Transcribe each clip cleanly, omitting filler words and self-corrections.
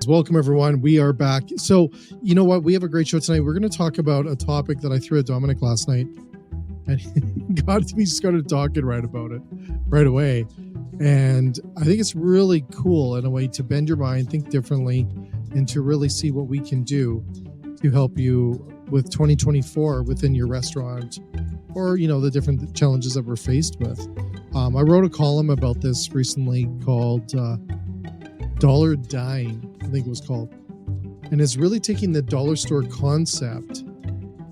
Welcome, everyone. We are back. So, you know what? We have a great show tonight. We're going to talk about a topic that I threw at Dominic last night. And we just started talking right about it right away. And I think it's really cool in a way to bend your mind, think differently, and to really see what we can do to help you with 2024 within your restaurant or, you know, the different challenges that we're faced with. I wrote a column about this recently called Dollar Dine, I think it was called. And it's really taking the dollar store concept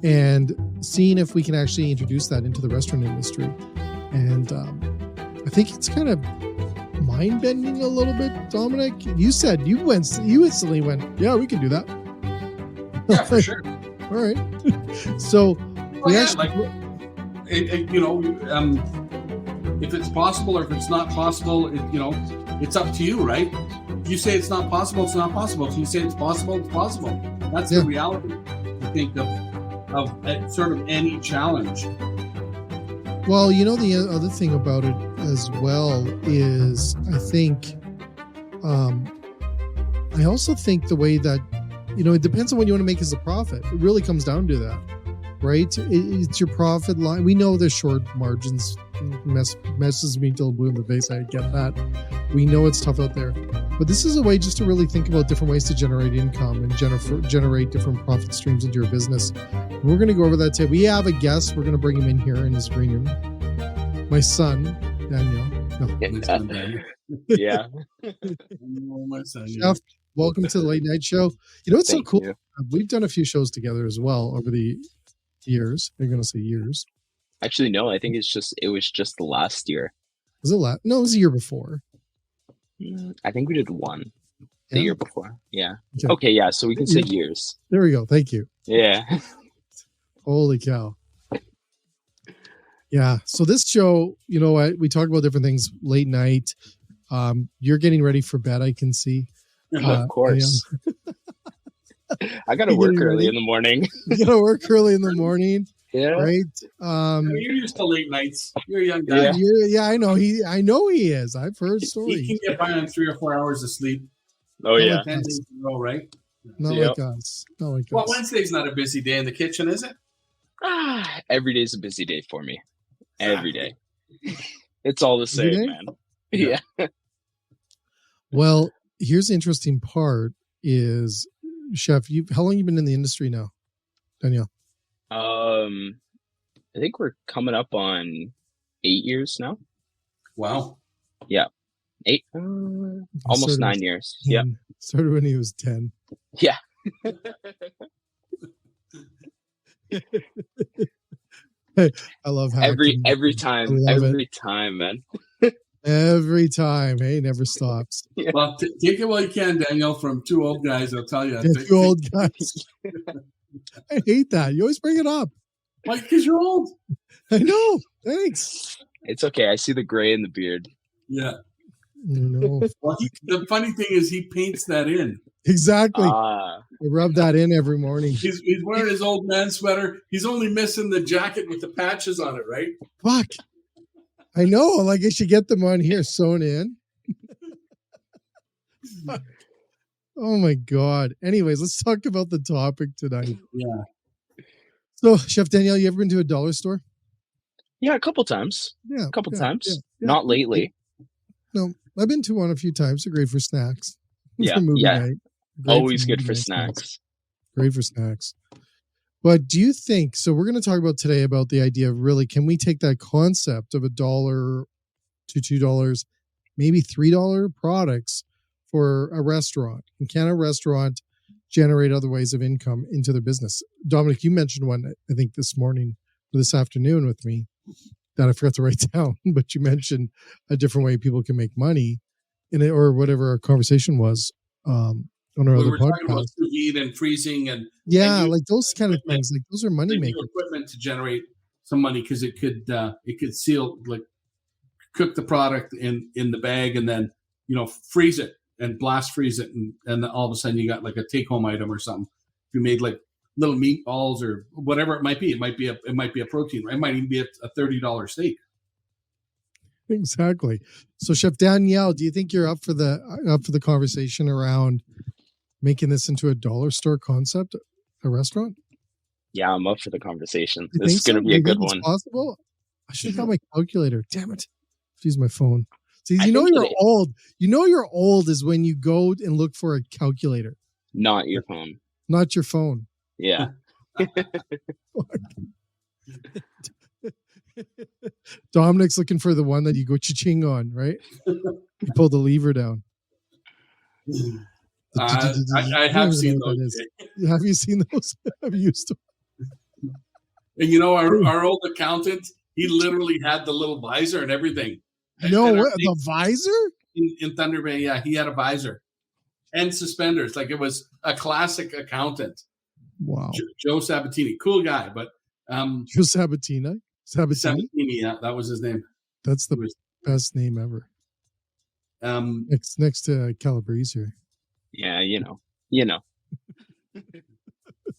and seeing if we can actually introduce that into the restaurant industry. And I think it's kind of mind-bending a little bit, Dominic. You said you instantly went, yeah, we can do that. Yeah, for sure. All right. So if it's possible or if it's not possible, it's up to you, right? If you say it's not possible, it's not possible. If you say it's possible, it's possible. That's the reality, I think, of sort of any challenge. Well, you know, the other thing about it as well is I think, I also think the way that, you know, it depends on what you want to make as a profit. It really comes down to that, right? It's your profit line. We know there's short margins. Messes me till blue in the face. I get that. We know it's tough out there. But this is a way just to really think about different ways to generate income and generate different profit streams into your business. And we're going to go over that today. We have a guest. We're going to bring him in here in his green room. My son, Daniel. Yeah. My son, Chef, welcome to the Late Night Show. You know what's Thank so cool? you. We've done a few shows together as well over the years. I'm going to say years. Actually, no, I think it was just the last year. Was it last? No, it was the year before. I think we did one the year before. Yeah. Okay. Okay, yeah, so we can say years. There we go. Thank you. Yeah. Holy cow. Yeah. So this show, you know what? We talk about different things late night. You're getting ready for bed, I can see. Of course. I got to work early in the morning. You got to work early in the morning. Yeah. Right. You're used to late nights. You're a young guy. Yeah, I know. I know he is. I've heard stories. He can get by on 3 or 4 hours of sleep. Oh, yeah. 10 days in a row, right? Not like us. Well, Wednesday's not a busy day in the kitchen, is it? Every day's a busy day for me. Every day. It's all the same, man. Yeah. Well, here's the interesting part is, Chef, how long have you been in the industry now, Danielle? I think we're coming up on 8 years now. Wow. Yeah. 8, almost 9 years. Yeah. Started when he was 10. Yeah. Hey, I love how every time, man. Every time. Hey, never stops. Yeah. Well, take it while you can, Daniel, from two old guys, I'll tell you. Two old guys. I hate that. You always bring it up. Why? Because you're old. I know. Thanks. It's okay. I see the gray in the beard. Yeah. No. Well, the funny thing is he paints that in. Exactly. I rub that in every morning. He's wearing his old man sweater. He's only missing the jacket with the patches on it, right? Fuck. I know. Like I should get them on here sewn in. Oh my God. Anyways, let's talk about the topic tonight. Yeah. So, Chef Daniel, you ever been to a dollar store? Yeah, a couple times. Yeah. A couple times. Yeah. Not lately. No, I've been to one a few times. They're great for snacks. Yeah. Night. Always good for snacks. Great for snacks. But do you think, so we're going to talk about today about the idea of really, can we take that concept of $1 to $2, maybe $3 products for a restaurant? And can a restaurant generate other ways of income into their business? Dominic, you mentioned one, I think this morning or this afternoon with me that I forgot to write down, but you mentioned a different way people can make money in it, or whatever our conversation was on our other podcast. Talking about sous vide and freezing and like those kind of things. Like those are money makers. Equipment to generate some money because it could seal, like cook the product in the bag and then freeze it and blast freeze it and then all of a sudden you got like a take home item or something. If you made like little meatballs or whatever it might be a protein. Right? It might even be a $30 steak. Exactly. So, Chef Danielle, do you think you're up for the conversation around making this into a dollar store concept, a restaurant? Yeah, I'm up for the conversation. You This think is going to so? be You a good think it's one. possible? I should have got my calculator. Damn it. Use my phone. See, I you know think you're it- old. You know you're old is when you go and look for a calculator, Not your phone. not your phone. Yeah. Dominic's looking for the one that you go cha-ching on, right? You pull the lever down. I have seen those. Have you seen those? Have you used them? And you know, our old accountant, he literally had the little visor and everything. No, And the visor? In Thunder Bay, yeah, he had a visor and suspenders. Like, it was a classic accountant. Wow. Joe Sabatini, cool guy, but Joe Sabatini? Sabatini, yeah, that was his name. That's the best name ever. Next to Calabrese here. Yeah, you know.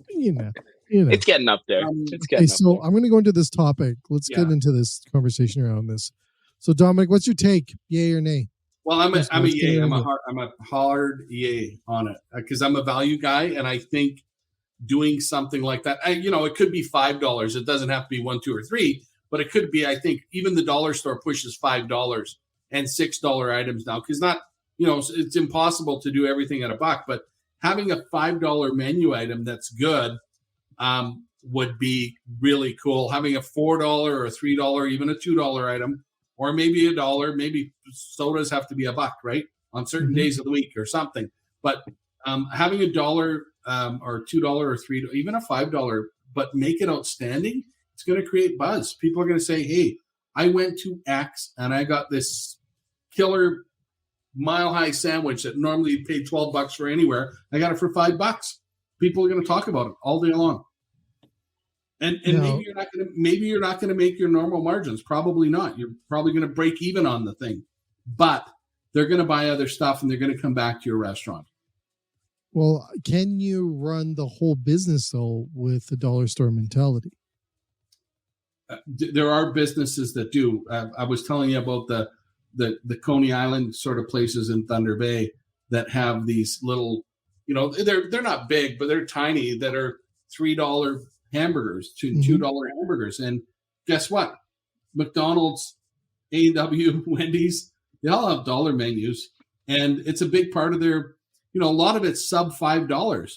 It's getting up there. I'm going to go into this topic. Let's get into this conversation around this. So, Dominic, what's your take? Yay or nay? Well, I'm a yay. I'm a hard yay on it because I'm a value guy, and I think doing something like that, it could be $5. It doesn't have to be $1, $2, or $3, but it could be. I think even the dollar store pushes $5 and $6 items now because it's impossible to do everything at $1, but having a $5 menu item that's good would be really cool. Having a $4 or a $3, even a $2 item, or maybe $1. Maybe sodas have to be $1, right? On certain days of the week or something. But having $1 or $2 or $3, even a $5, but make it outstanding, it's going to create buzz. People are going to say, hey, I went to X and I got this killer mile-high sandwich that normally you pay $12 for anywhere. I got it for $5. People are going to talk about it all day long. And maybe you're not going to make your normal margins. Probably not. You're probably going to break even on the thing. But they're going to buy other stuff and they're going to come back to your restaurant. Well, can you run the whole business though with the dollar store mentality? There are businesses that do. I was telling you about the Coney Island sort of places in Thunder Bay that have these little, they're not big, but they're tiny, that are $3 hamburgers to $2 hamburgers. And guess what? McDonald's, A&W, Wendy's, they all have dollar menus. And it's a big part of their, a lot of it's sub $5.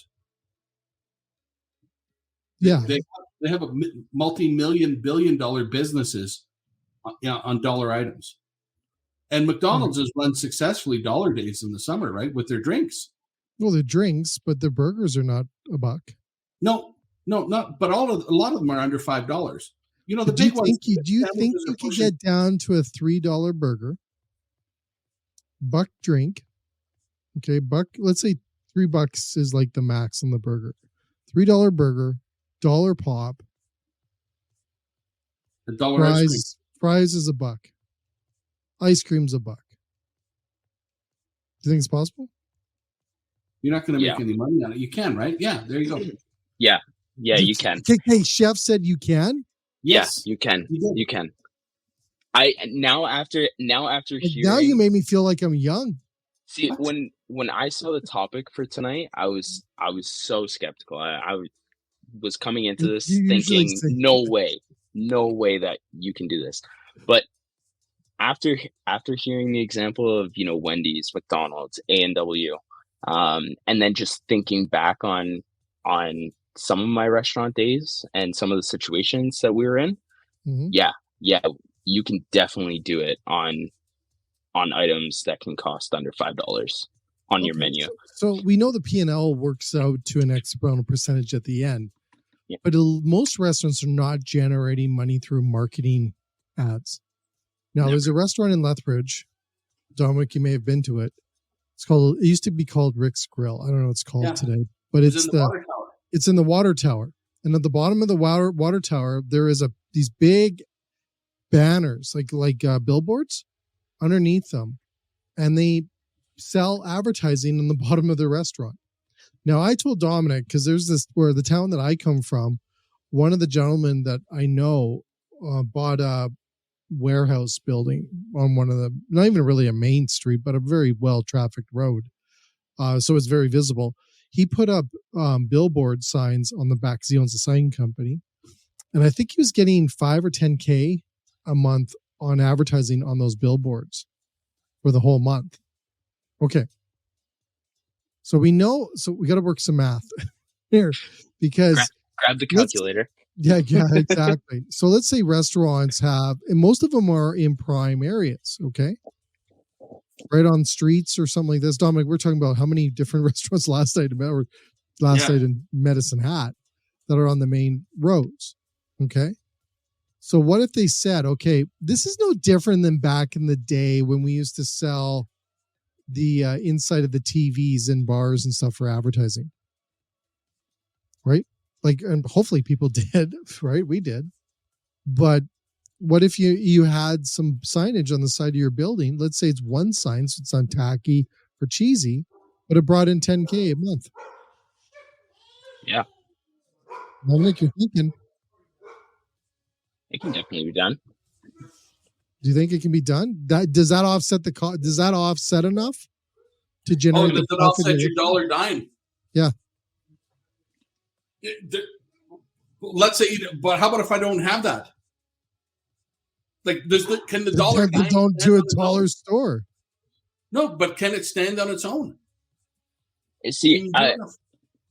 Yeah. They have a multi-million, billion-dollar businesses on dollar items. And McDonald's has run successfully dollar days in the summer, right, with their drinks. Well, the drinks, but the burgers are not $1. No, not. But a lot of them are under $5. The do big ones. Do you think you can get down to a $3 burger, $1 drink? Okay, $1. Let's say $3 is like the max on the burger. $3 burger, $1 pop. $1 fries is $1. Ice cream's $1. Do you think it's possible? You're not going to make any money on it. You can, right? Yeah, there you go. Yeah, you can. Hey, Chef said you can? Yes, you can. You can. Now after hearing, now you made me feel like I'm young. See, when I saw the topic for tonight, I was so skeptical. I was coming into this thinking, no way that you can do this. But after hearing the example of Wendy's, McDonald's, A&W, and then just thinking back on some of my restaurant days and some of the situations that we were in, you can definitely do it on items that can cost under $5 on your menu. So we know the P&L works out to an exponential percentage at the end, but most restaurants are not generating money through marketing ads. Now, there's a restaurant in Lethbridge, Dominic, you may have been to it. It used to be called Rick's Grill. I don't know what it's called today, but it's in the water tower. And at the bottom of the water tower, there is these big banners, like billboards underneath them. And they sell advertising on the bottom of the restaurant. Now, I told Dominic, because there's where the town that I come from, one of the gentlemen that I know bought a warehouse building on one of the, not even really a main street, but a very well trafficked road. So it's very visible. he put up billboard signs on the back because he owns a sign company. And I think he was getting 5 or 10K a month on advertising on those billboards for the whole month. Okay. So we got to work some math here because grab the calculator. Yeah, exactly. So let's say restaurants have, and most of them are in prime areas, okay? Right on streets or something like this. Dominic, we're talking about how many different restaurants last night in Medicine Hat that are on the main roads, okay? So what if they said, okay, this is no different than back in the day when we used to sell the inside of the TVs in bars and stuff for advertising, right? Like, and hopefully people did, right? We did. But what if you had some signage on the side of your building? Let's say it's one sign, so it's not tacky or cheesy, but it brought in 10K a month. Yeah. Dominic, you're thinking. It can definitely be done. Do you think it can be done? Does that offset the cost? Does that offset enough to generate? Does it offset your dollar dime? Yeah. Let's say, but how about if I don't have that? Like, can the dollar dime don't do a taller store? No, but can it stand on its own? See,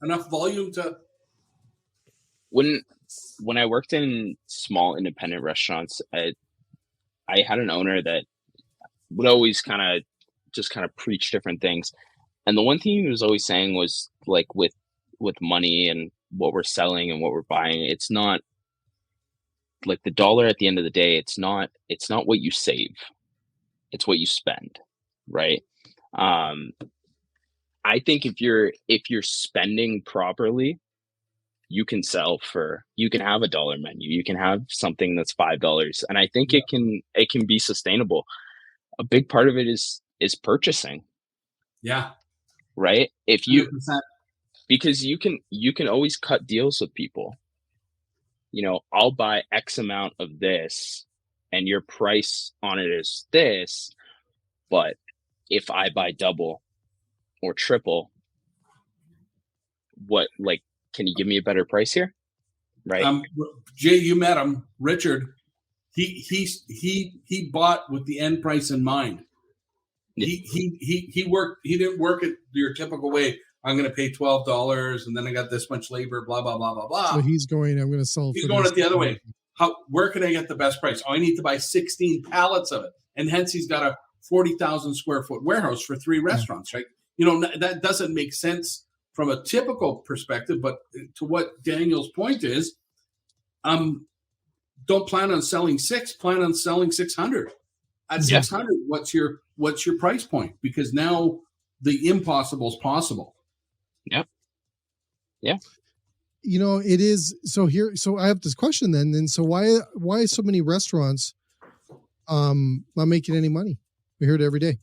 enough volume to. When I worked in small independent restaurants, I had an owner that would always kind of preach different things. And the one thing he was always saying was, like, with money and what we're selling and what we're buying, it's not like the dollar at the end of the day. It's not what you save, it's what you spend, right? I think if you're spending properly, you can have a dollar menu. You can have something that's $5. And I think it can be sustainable. A big part of it is purchasing. Yeah. Right. If you, 100%. Because you can always cut deals with people. I'll buy X amount of this and your price on it is this, but if I buy double or triple, can you give me a better price here? Right. Jay, you met him, Richard. He bought with the end price in mind. He worked. He didn't work it your typical way. I'm going to pay $12, and then I got this much labor. Blah blah blah blah blah. So he's going. I'm going to sell. He's going it the other way. Where can I get the best price? Oh, I need to buy 16 pallets of it, and hence he's got a 40,000 square foot warehouse for 3 restaurants. Right? That doesn't make sense from a typical perspective, but to what Daniel's point is, don't plan on selling 6. Plan on selling 600. At 600, what's your price point? Because now the impossible is possible. Yep. Yeah. It is. So I have this question then. And so why so many restaurants not making any money? We hear it every day.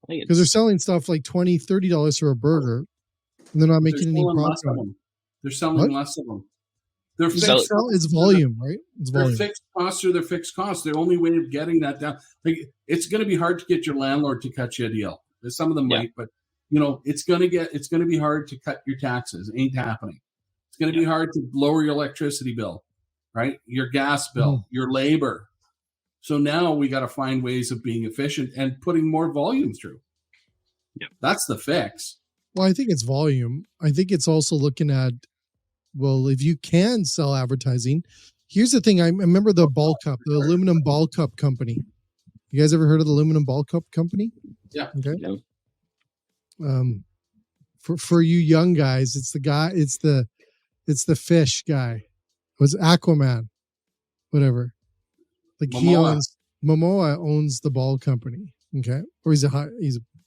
Because they're selling stuff like $20, $30 for a burger, and they're not making any profit. They're selling less of them. They're fixed. It's volume, right? It's volume. Their fixed costs are their fixed costs. The only way of getting that down, it's going to be hard to get your landlord to cut you a deal. Some of them might, but it's going to be hard to cut your taxes. It ain't happening. It's going to be hard to lower your electricity bill, right? Your gas bill, your labor. So now we got to find ways of being efficient and putting more volume through. Yep. That's the fix. Well, I think it's volume. I think it's also looking at, if you can sell advertising. Here's the thing. I remember the ball cup, the aluminum ball cup company. You guys ever heard of the aluminum ball cup company? Yeah. Okay. No. For you young guys, it's the fish guy. It was Aquaman, whatever. Like Momoa owns the ball company. Okay. Or he's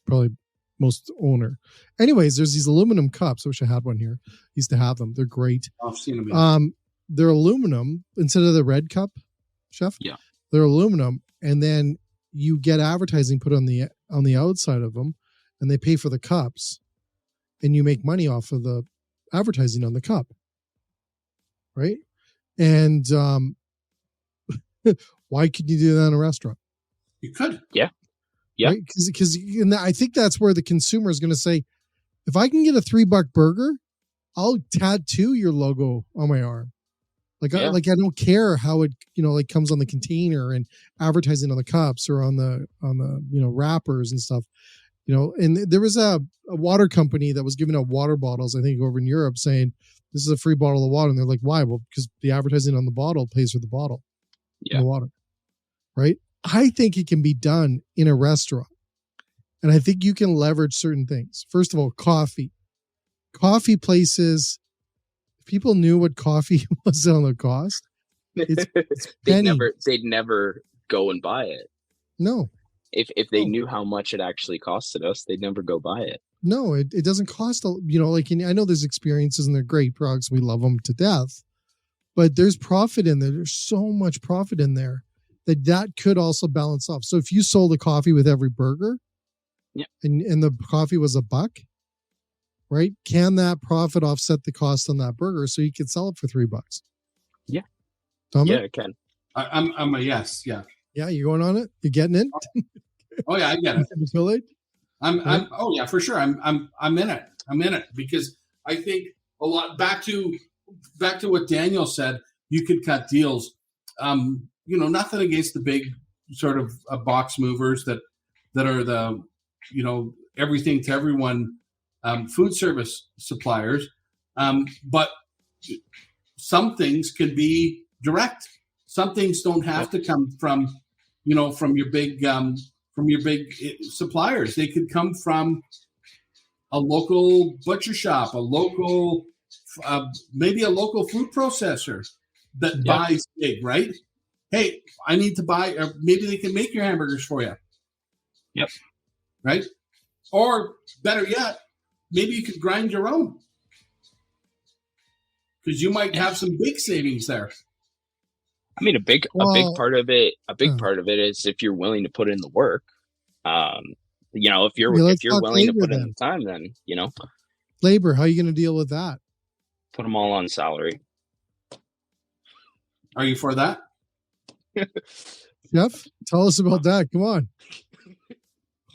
probably most owner. Anyways, there's these aluminum cups. I wish I had one here. Used to have them. They're great. I've seen them. Yeah. They're aluminum instead of the red cup, Chef. Yeah. They're aluminum, and then you get advertising put on the outside of them, and they pay for the cups, and you make money off of the advertising on the cup. Right? And why could you do that in a restaurant? You could. Yeah. Yeah. Because I think that's where the consumer is going to say, If I can get a $3 burger, I'll tattoo your logo on my arm. Like, I don't care how it, like comes on the container and advertising on the cups or on the wrappers and stuff. And there was a water company that was giving out water bottles, I think, over in Europe, saying this is a free bottle of water. And they're like, why? Well, because the advertising on the bottle pays for the bottle, the water, right? I think it can be done in a restaurant. And I think you can leverage certain things. First of all, coffee places. If people knew what coffee was on the cost, it's they'd never go and buy it. No. If they knew how much it actually costed us, they'd never go buy it. No, it doesn't cost, I know there's experiences and they're great products. We love them to death, but there's profit in there. There's so much profit in there that could also balance off. So if you sold a coffee with every burger, and the coffee was $1, right? Can that profit offset the cost on that burger so you can sell it for $3? Yeah. Dominic? Yeah, it can. I'm a yes. Yeah. Yeah, you're going on it? You're getting it? Oh yeah, I get it. Oh yeah, for sure. I'm in it. I'm in it because I think a lot back to what Daniel said. You could cut deals. Nothing against the big sort of box movers that are the everything to everyone food service suppliers. But some things can be direct. Some things don't have to come from your big suppliers. They could come from a local butcher shop, maybe a local food processor that buys big, right? Hey, I need to buy, or maybe they can make your hamburgers for you. Yep. Right? Or better yet, maybe you could grind your own because you might have some big savings there. I mean, a big part of it is if you're willing to put in the work. If you're willing to put in the time, then labor. How are you going to deal with that? Put them all on salary. Are you for that? Jeff, tell us about that. Come on.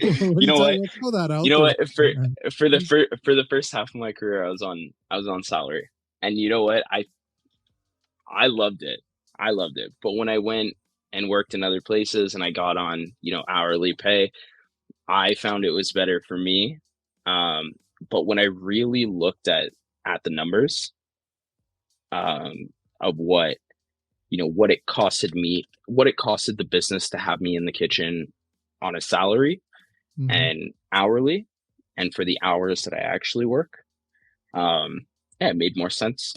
You know what? For the first half of my career, I was on salary, and you know what? I loved it. But when I went and worked in other places and I got on, hourly pay, I found it was better for me. But when I really looked at the numbers of what it costed me, what it costed the business to have me in the kitchen on a salary and hourly, and for the hours that I actually work, it made more sense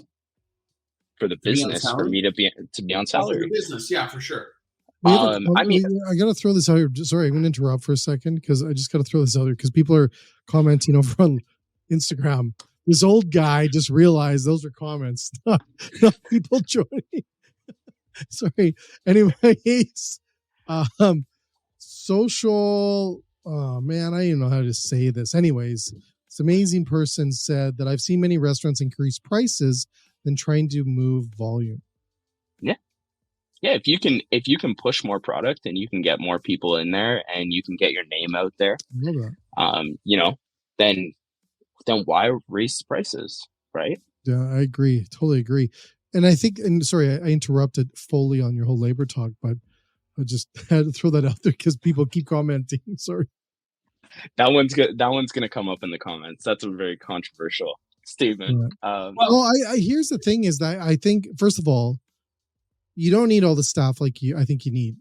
for the business for me to be on salary. For the business, yeah, for sure. I got to throw this out here. Sorry, I'm going to interrupt for a second because I just got to throw this out here because people are commenting over on Instagram. This old guy just realized those are comments, not people joining. Sorry. Anyways, social. Oh man, I don't even know how to say this. Anyways, this amazing person said that I've seen many restaurants increase prices than trying to move volume. Yeah, if you can push more product and you can get more people in there and you can get your name out there, then why raise the prices, right? Yeah, I agree. Totally agree. And I think, and sorry, I interrupted fully on your whole labor talk, but I just had to throw that out there because people keep commenting. Sorry. That one's going to come up in the comments. That's a very controversial statement. Right. Here's the thing is that I think, first of all, you don't need all the staff I think you need.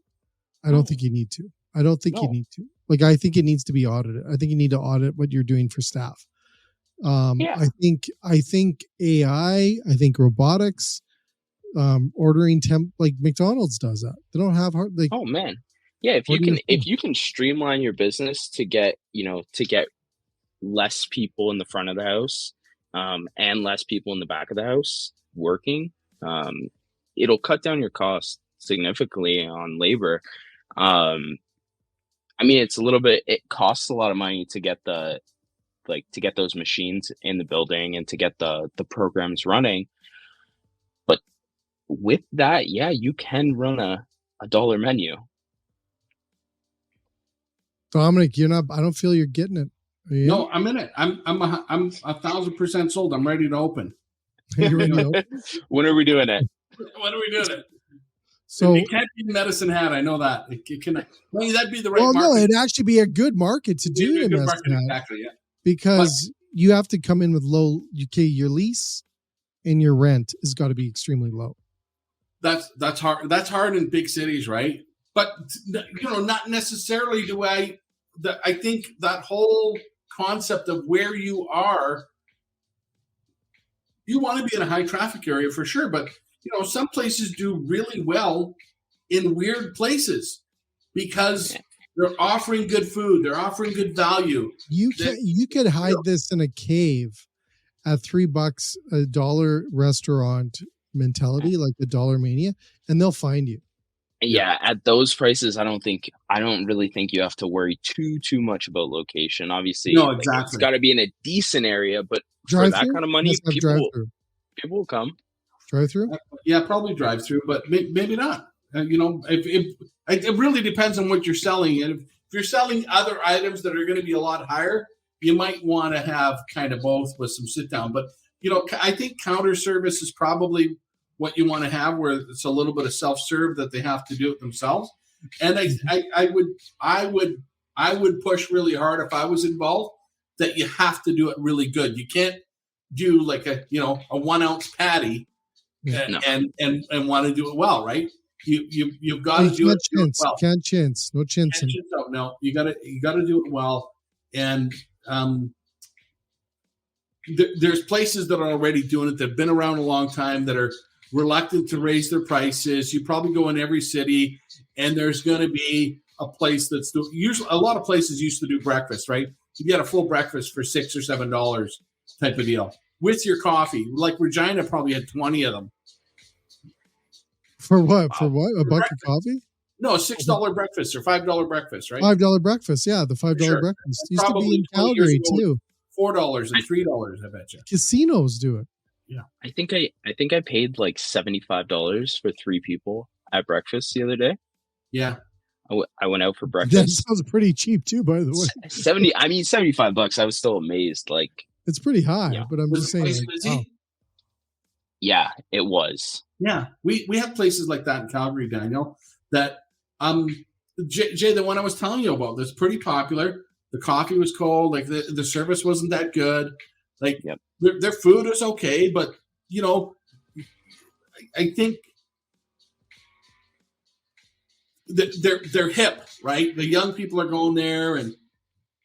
I don't think you need to. I don't think you need to. I think it needs to be audited. I think you need to audit what you're doing for staff. I think AI, I think robotics, ordering like McDonald's does that. They don't have hard. Oh man. Yeah. If you can streamline your business to get less people in the front of the house, and less people in the back of the house working, it'll cut down your costs significantly on labor. It costs a lot of money to get to get those machines in the building and to get the programs running. But with that, you can run a dollar menu. Dominic, I don't feel you're getting it. No, I'm in it. I'm 1,000% sold. I'm ready to open. You're ready to open? When are we doing it? When are we doing it? So it can't be Medicine Hat. I know that. It can. Well, that'd be the right well, market. no, it'd actually be a good market to do it in Medicine Hat. Exactly, yeah. Because you have to come in with low. Your lease and your rent has got to be extremely low. That's hard. That's hard in big cities, right? But not necessarily do I. I think that whole concept of where you are, you want to be in a high traffic area for sure. But some places do really well in weird places because they're offering good food, they're offering good value. You could hide this in a cave at $3 a dollar restaurant mentality, like the Dollar Mania, and they'll find you. Yeah, at those prices, I don't really think you have to worry too much about location. Obviously, no, exactly. It's got to be in a decent area, but for that kind of money, people will come. Drive-through? Yeah, probably drive-through, but maybe not. It really depends on what you're selling. And if you're selling other items that are going to be a lot higher, you might want to have kind of both with some sit-down. But, I think counter service is probably what you want to have, where it's a little bit of self-serve that they have to do it themselves. And I would push really hard if I was involved that you have to do it really good. You can't do like a 1 ounce patty and want to do it well, right? You've got to do it well. Can't chintz. No chintz. No, you got to do it well. And there's places that are already doing it. They've been around a long time that are reluctant to raise their prices. You probably go in every city, and there's going to be a place that's usually a lot of places used to do breakfast, right? You get a full breakfast for $6 or $7 type of deal with your coffee. Like Regina probably had 20 of them. For what? For what? A buck of coffee? No, a $6 breakfast or $5 breakfast, right? $5 breakfast, yeah, the $5 breakfast. Used to be in Calgary too. $4 and $3, I bet you. Casinos do it. Yeah, I think I paid like $75 for 3 people at breakfast the other day. Yeah, I went out for breakfast. That sounds pretty cheap too, by the way. $75. I was still amazed. Like, it's pretty high, but I'm just saying. Wow. Yeah, it was. Yeah, we have places like that in Calgary, Daniel. That Jay, the one I was telling you about, that's pretty popular. The coffee was cold, like the service wasn't that good. Like their food is okay, but I think they're hip, right? The young people are going there, and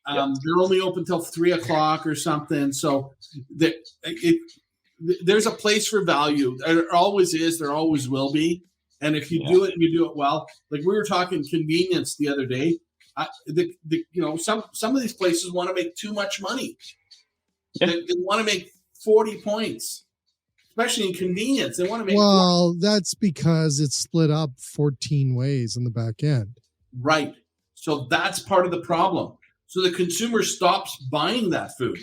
they're only open till 3:00 or something. So there's a place for value. There always is. There always will be. And if you do it and you do it well, like we were talking convenience the other day. Some of these places want to make too much money. Yeah. They want to make 40 points, especially in convenience. They want to make. Well, that's because it's split up 14 ways in the back end. Right. So that's part of the problem. So the consumer stops buying that food.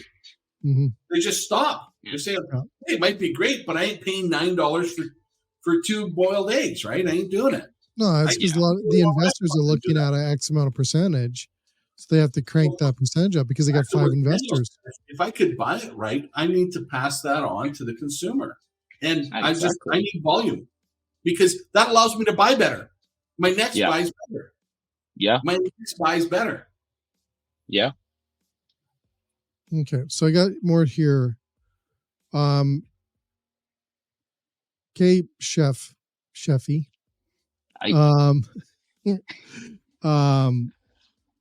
Mm-hmm. They just stop. They say, hey, it might be great, but I ain't paying $9 for 2 boiled eggs, right? I ain't doing it. No, it's because the investors are looking at an X amount of percentage, so they have to crank that percentage up because they got 5 investors. If I could buy it right, I need to pass that on to the consumer, and I need volume because that allows me to buy better. My next buys better. Yeah, my next buys better. Yeah. Okay, so I got more here. Okay, Chefy.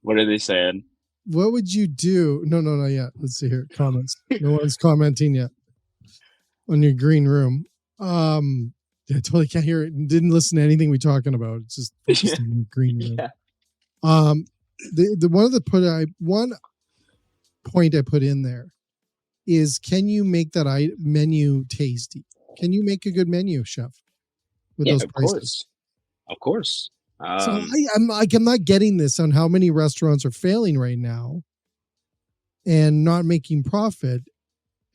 What are they saying? What would you do? No, not yet. Let's see here. Comments. No one's commenting yet on your green room. I totally can't hear it. Didn't listen to anything we're talking about. It's just focused on the green room. Yeah. One point I put in there is, can you make that menu tasty? Can you make a good menu, chef? With those prices? Of course. So I'm not getting this on how many restaurants are failing right now and not making profit.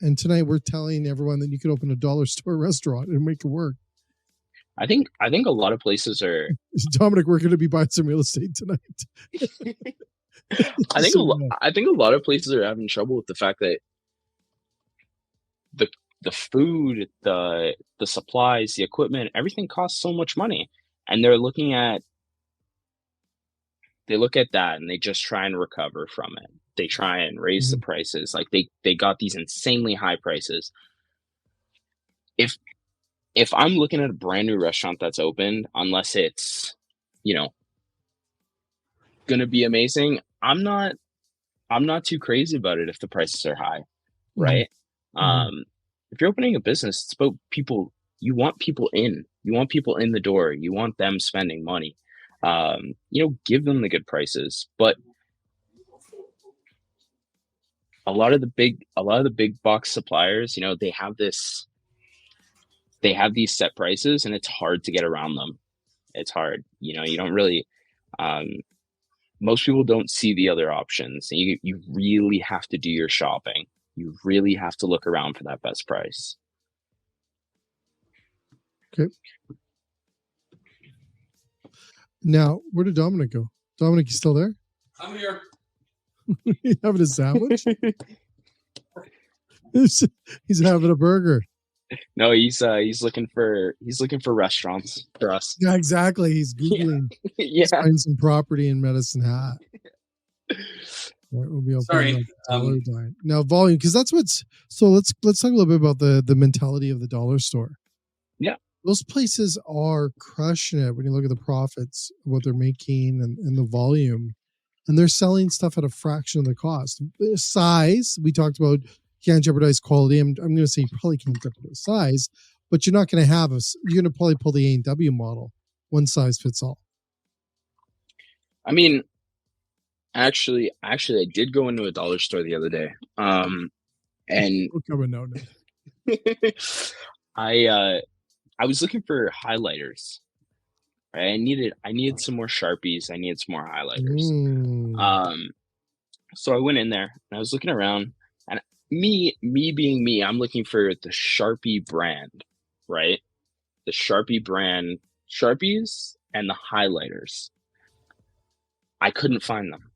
And tonight we're telling everyone that you could open a dollar store restaurant and make it work. I think a lot of places are. Dominic, we're going to be buying some real estate tonight. I think I think a lot of places are having trouble with the fact that the food, the supplies, the equipment, everything costs so much money, and they look at that and they just try and recover from it. They try and raise the prices. Like they got these insanely high prices. If I'm looking at a brand new restaurant that's opened, unless it's, gonna be amazing, I'm not too crazy about it if the prices are high, right? If you're opening a business, it's about people. You want people in. You want people in the door. You want them spending money. Give them the good prices. But a lot of the big box suppliers, they have these set prices, and it's hard to get around them. It's hard. You don't really. Most people don't see the other options. And you really have to do your shopping. You really have to look around for that best price. Okay. Now, where did Dominic go? Dominic, you still there? I'm here. You having a sandwich? He's having a burger. No, he's looking for restaurants for us. Yeah, exactly. He's Googling. Yeah. Find some property in Medicine Hat. Right, we'll be able to Dine. Now volume, because that's what's so let's talk a little bit about the mentality of the dollar store. Yeah. Those places are crushing it when you look at the profits, what they're making and the volume. And they're selling stuff at a fraction of the cost. Size, we talked about, can't jeopardize quality. I'm going to say you probably can't jeopardize size, but you're not going to you're going to probably pull the A&W model. One size fits all. I mean, actually, I did go into a dollar store the other day. And I was looking for highlighters. Right? I needed some more Sharpies. I needed some more highlighters. So I went in there and I was looking around, and me being me, I'm looking for the Sharpie brand, right? The Sharpie brand Sharpies and the highlighters. I couldn't find them.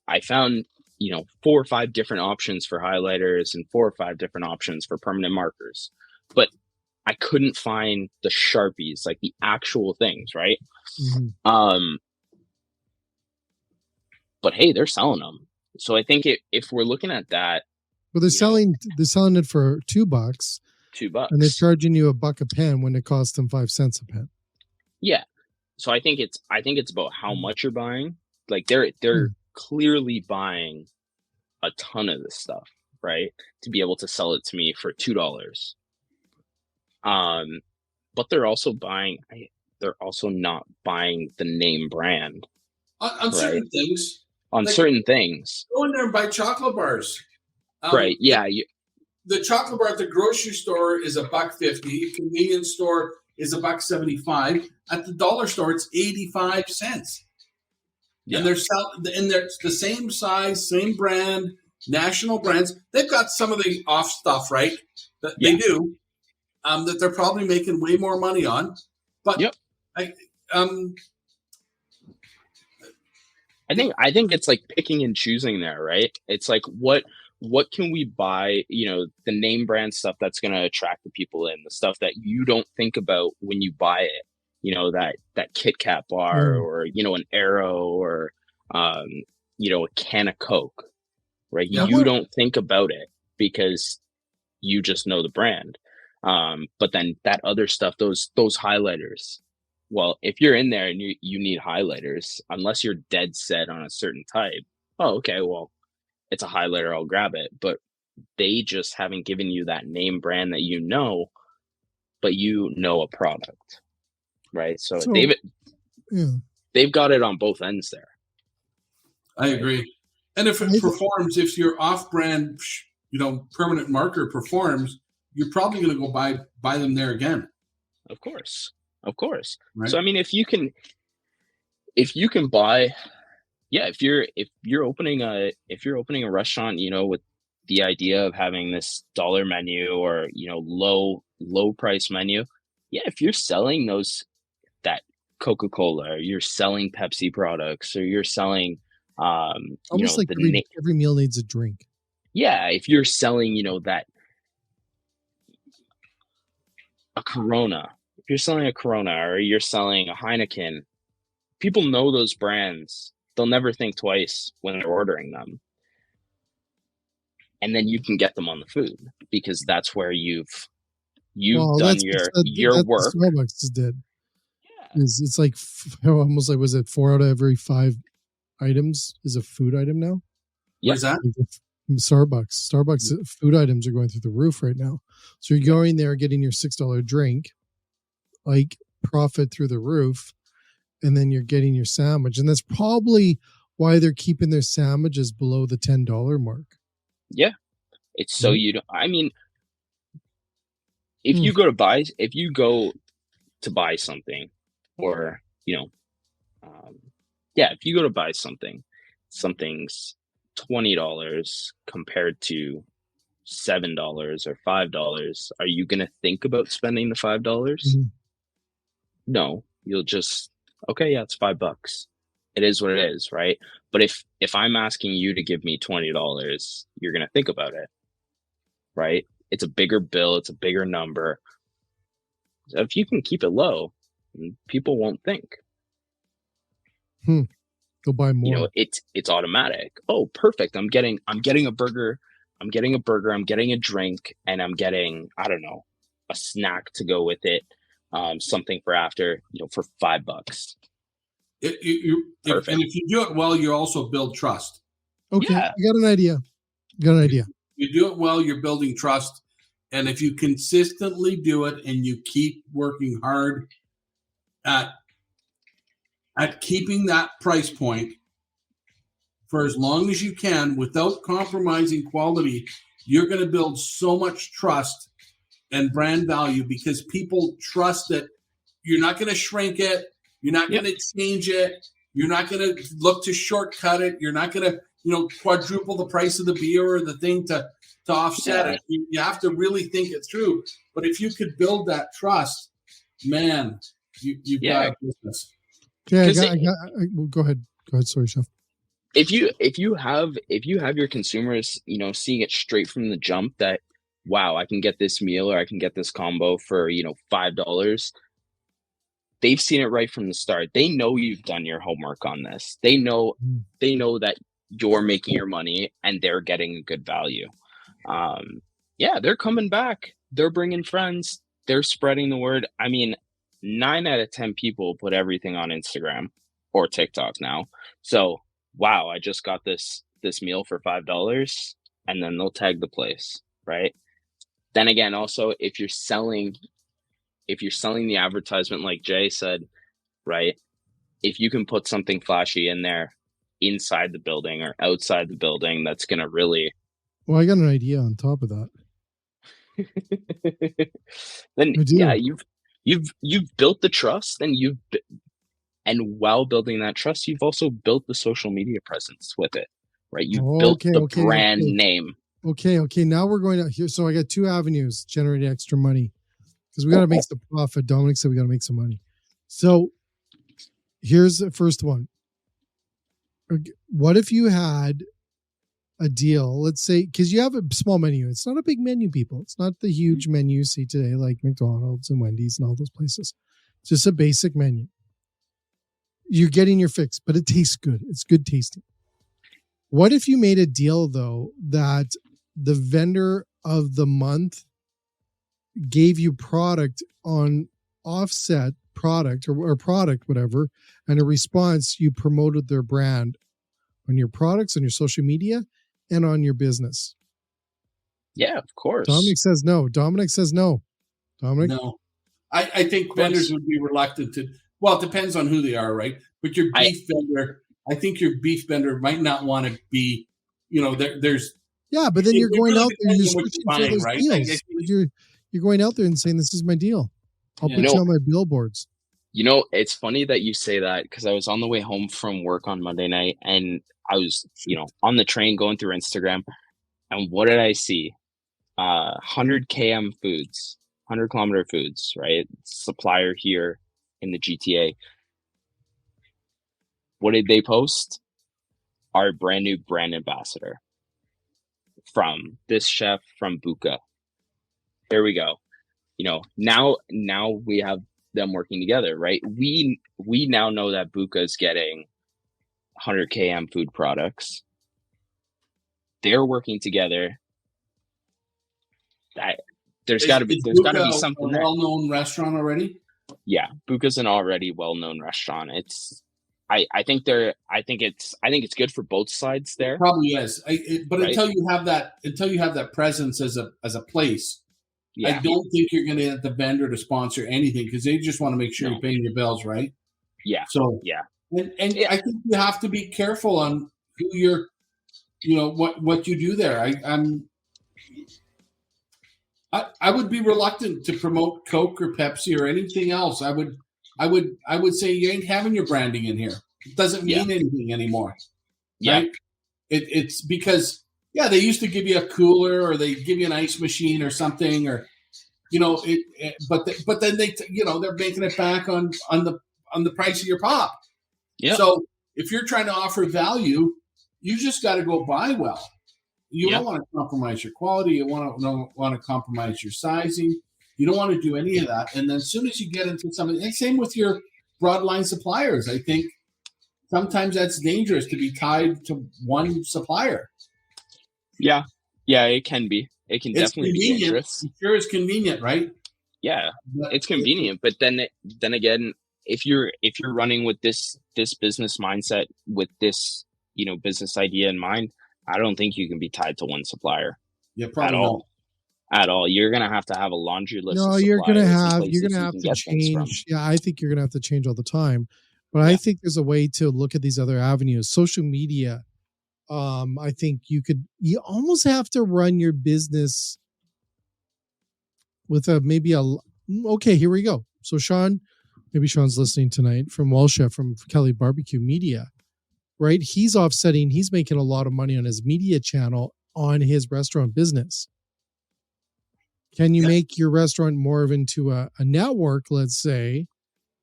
I found, 4 or 5 different options for highlighters and 4 or 5 different options for permanent markers, but I couldn't find the Sharpies, like the actual things, right? But hey, they're selling them. So I think if we're looking at that, well, they're selling it for $2, and they're charging you $1 a pen when it costs them 5 cents a pen. Yeah. So I think it's about how much you're buying. Like they're clearly buying a ton of this stuff, right? To be able to sell it to me for $2. But they're also not buying the name brand on certain things. Certain things. Go in there and buy chocolate bars. Right. Yeah. The chocolate bar at the grocery store is $1.50. Convenience store is $1.75. At the dollar store, it's 85 cents. Yeah. And they're the same size, same brand, national brands. They've got some of the off stuff, right? They do. That they're probably making way more money on. But I think it's like picking and choosing there, right? It's like what can we buy, the name brand stuff that's going to attract the people in, the stuff that you don't think about when you buy it, that Kit Kat bar or, an Aero or, a can of Coke, right? Yeah. You don't think about it because you just know the brand. But then that other stuff, those highlighters, well, if you're in there and you need highlighters, unless you're dead set on a certain type, okay, well, it's a highlighter, I'll grab it. But they just haven't given you that name brand that but a product, right? So they've got it on both ends there. I agree. And if it performs, if your off-brand, permanent marker performs, you're probably going to go buy them there again. Of course. Right? So I mean, if you can buy, if you're opening a restaurant, with the idea of having this dollar menu or low price menu, if you're selling that Coca-Cola, or you're selling Pepsi products, or you're selling Almost like every meal needs a drink. Yeah, if you're selling, that a Corona, if you're selling a Corona or you're selling a Heineken, people know those brands. They'll never think twice when they're ordering them. And then you can get them on the food because that's where you've done your work. What Starbucks did. Yeah. It's like almost like, was it 4 out of every 5 items is a food item now? What is that? Starbucks food items are going through the roof right now. So you're going there, getting your $6 drink, like profit through the roof, and then you're getting your sandwich. And that's probably why they're keeping their sandwiches below the $10 mark. Yeah. It's so if you go to buy something, or, if you go to buy something, something's $20 compared to $7 or $5. Are you going to think about spending the $5? Mm-hmm. No, you'll just, okay, yeah, it's $5. It is what it is, right? But if I'm asking you to give me $20, you're going to think about it, right? It's a bigger bill. It's a bigger number. So if you can keep it low, people won't think. Go buy more. It's automatic. Oh, perfect. I'm getting a burger. I'm getting a drink, and I'm getting, I don't know, a snack to go with it. Something for after, for $5. And if you do it well, you also build trust. Okay, yeah. I got an idea. You do it well, you're building trust. And if you consistently do it and you keep working hard at keeping that price point for as long as you can without compromising quality, you're going to build so much trust and brand value because people trust that you're not going to shrink it. You're not going to change it. You're not going to look to shortcut it. You're not going to, quadruple the price of the beer or the thing to offset it. You have to really think it through. But if you could build that trust, man, you've got a business. Yeah, go ahead. Go ahead. Sorry, Chef. If you have your consumers, seeing it straight from the jump that, wow, I can get this meal or I can get this combo for, $5. They've seen it right from the start. They know you've done your homework on this. They know that you're making your money and they're getting a good value. They're coming back. They're bringing friends. They're spreading the word. I mean, 9 out of 10 people put everything on Instagram or TikTok now. So, wow, I just got this meal for $5, and then they'll tag the place, right? Then again, also, if you're selling the advertisement, like Jay said, right? If you can put something flashy in there inside the building or outside the building, that's going to really... Well, I got an idea on top of that. Then, you've built the trust, and while building that trust, you've also built the social media presence with it, right? You've built the brand name. Okay. Now we're going out here. So I got 2 avenues generating extra money because we got to make some profit. Dominic said we got to make some money. So here's the first one. What if you had a deal, let's say, because you have a small menu. It's not a big menu, people. It's not the huge menu you see today like McDonald's and Wendy's and all those places. It's just a basic menu. You're getting your fix, but it tastes good. It's good tasting. What if you made a deal, though, that the vendor of the month gave you product on offset product or product, whatever, and in response, you promoted their brand on your products, on your social media, and on your business? Yeah, of course. Dominic says no. Dominic? No. I think vendors would be reluctant to. Well, it depends on who they are, right? But your beef vendor, I think your beef vendor might not want to be, there's... Yeah, but then you're going out there and you're switching for those deals. You're going out there and saying, this is my deal. I'll put you on my billboards. It's funny that you say that because I was on the way home from work on Monday night and I was, on the train going through Instagram. And what did I see? 100 km foods, 100 kilometer foods, right? Supplier here in the GTA. What did they post? our brand new brand ambassador from this chef from Buka. Here we go. Now we have them working together, right? We now know that Buka is getting 100 km food products. They're working together. There's got to be something there. Well-known restaurant already. Yeah, Buka's an already well-known restaurant. I think it's good for both sides there. It probably is. But right? until you have that presence as a place, yeah. I don't think you're going to get the vendor to sponsor anything because they just want to make sure you're paying your bills, right? Yeah. So yeah, and I think you have to be careful on who you're, what you do there. I would be reluctant to promote Coke or Pepsi or anything else. I would say you ain't having your branding in here. It doesn't mean anything anymore. Yeah. Right? It's because they used to give you a cooler or they give you an ice machine or something or but then they they're making it back on the price of your pop. Yeah. So if you're trying to offer value, you just got to go buy well. You don't want to compromise your quality. You don't want to compromise your sizing. You don't want to do any of that. And then as soon as you get into something, and same with your broadline suppliers, I think sometimes that's dangerous to be tied to one supplier. Yeah. Yeah, it can be. It can definitely be dangerous. It sure is convenient, right? Yeah, it's convenient. But then again, if you're running with this business mindset, with this, business idea in mind, I don't think you can be tied to one supplier. Yeah, probably at all. You're gonna have to have a laundry list. No, of you're gonna have to change. Yeah, I think you're gonna have to change all the time. But I think there's a way to look at these other avenues. Social media. I think you almost have to run your business with okay, here we go. So maybe Sean's listening tonight from Well Chef from Kelly Barbecue Media. Right? He's making a lot of money on his media channel on his restaurant business. Can you make your restaurant more of into a network, let's say,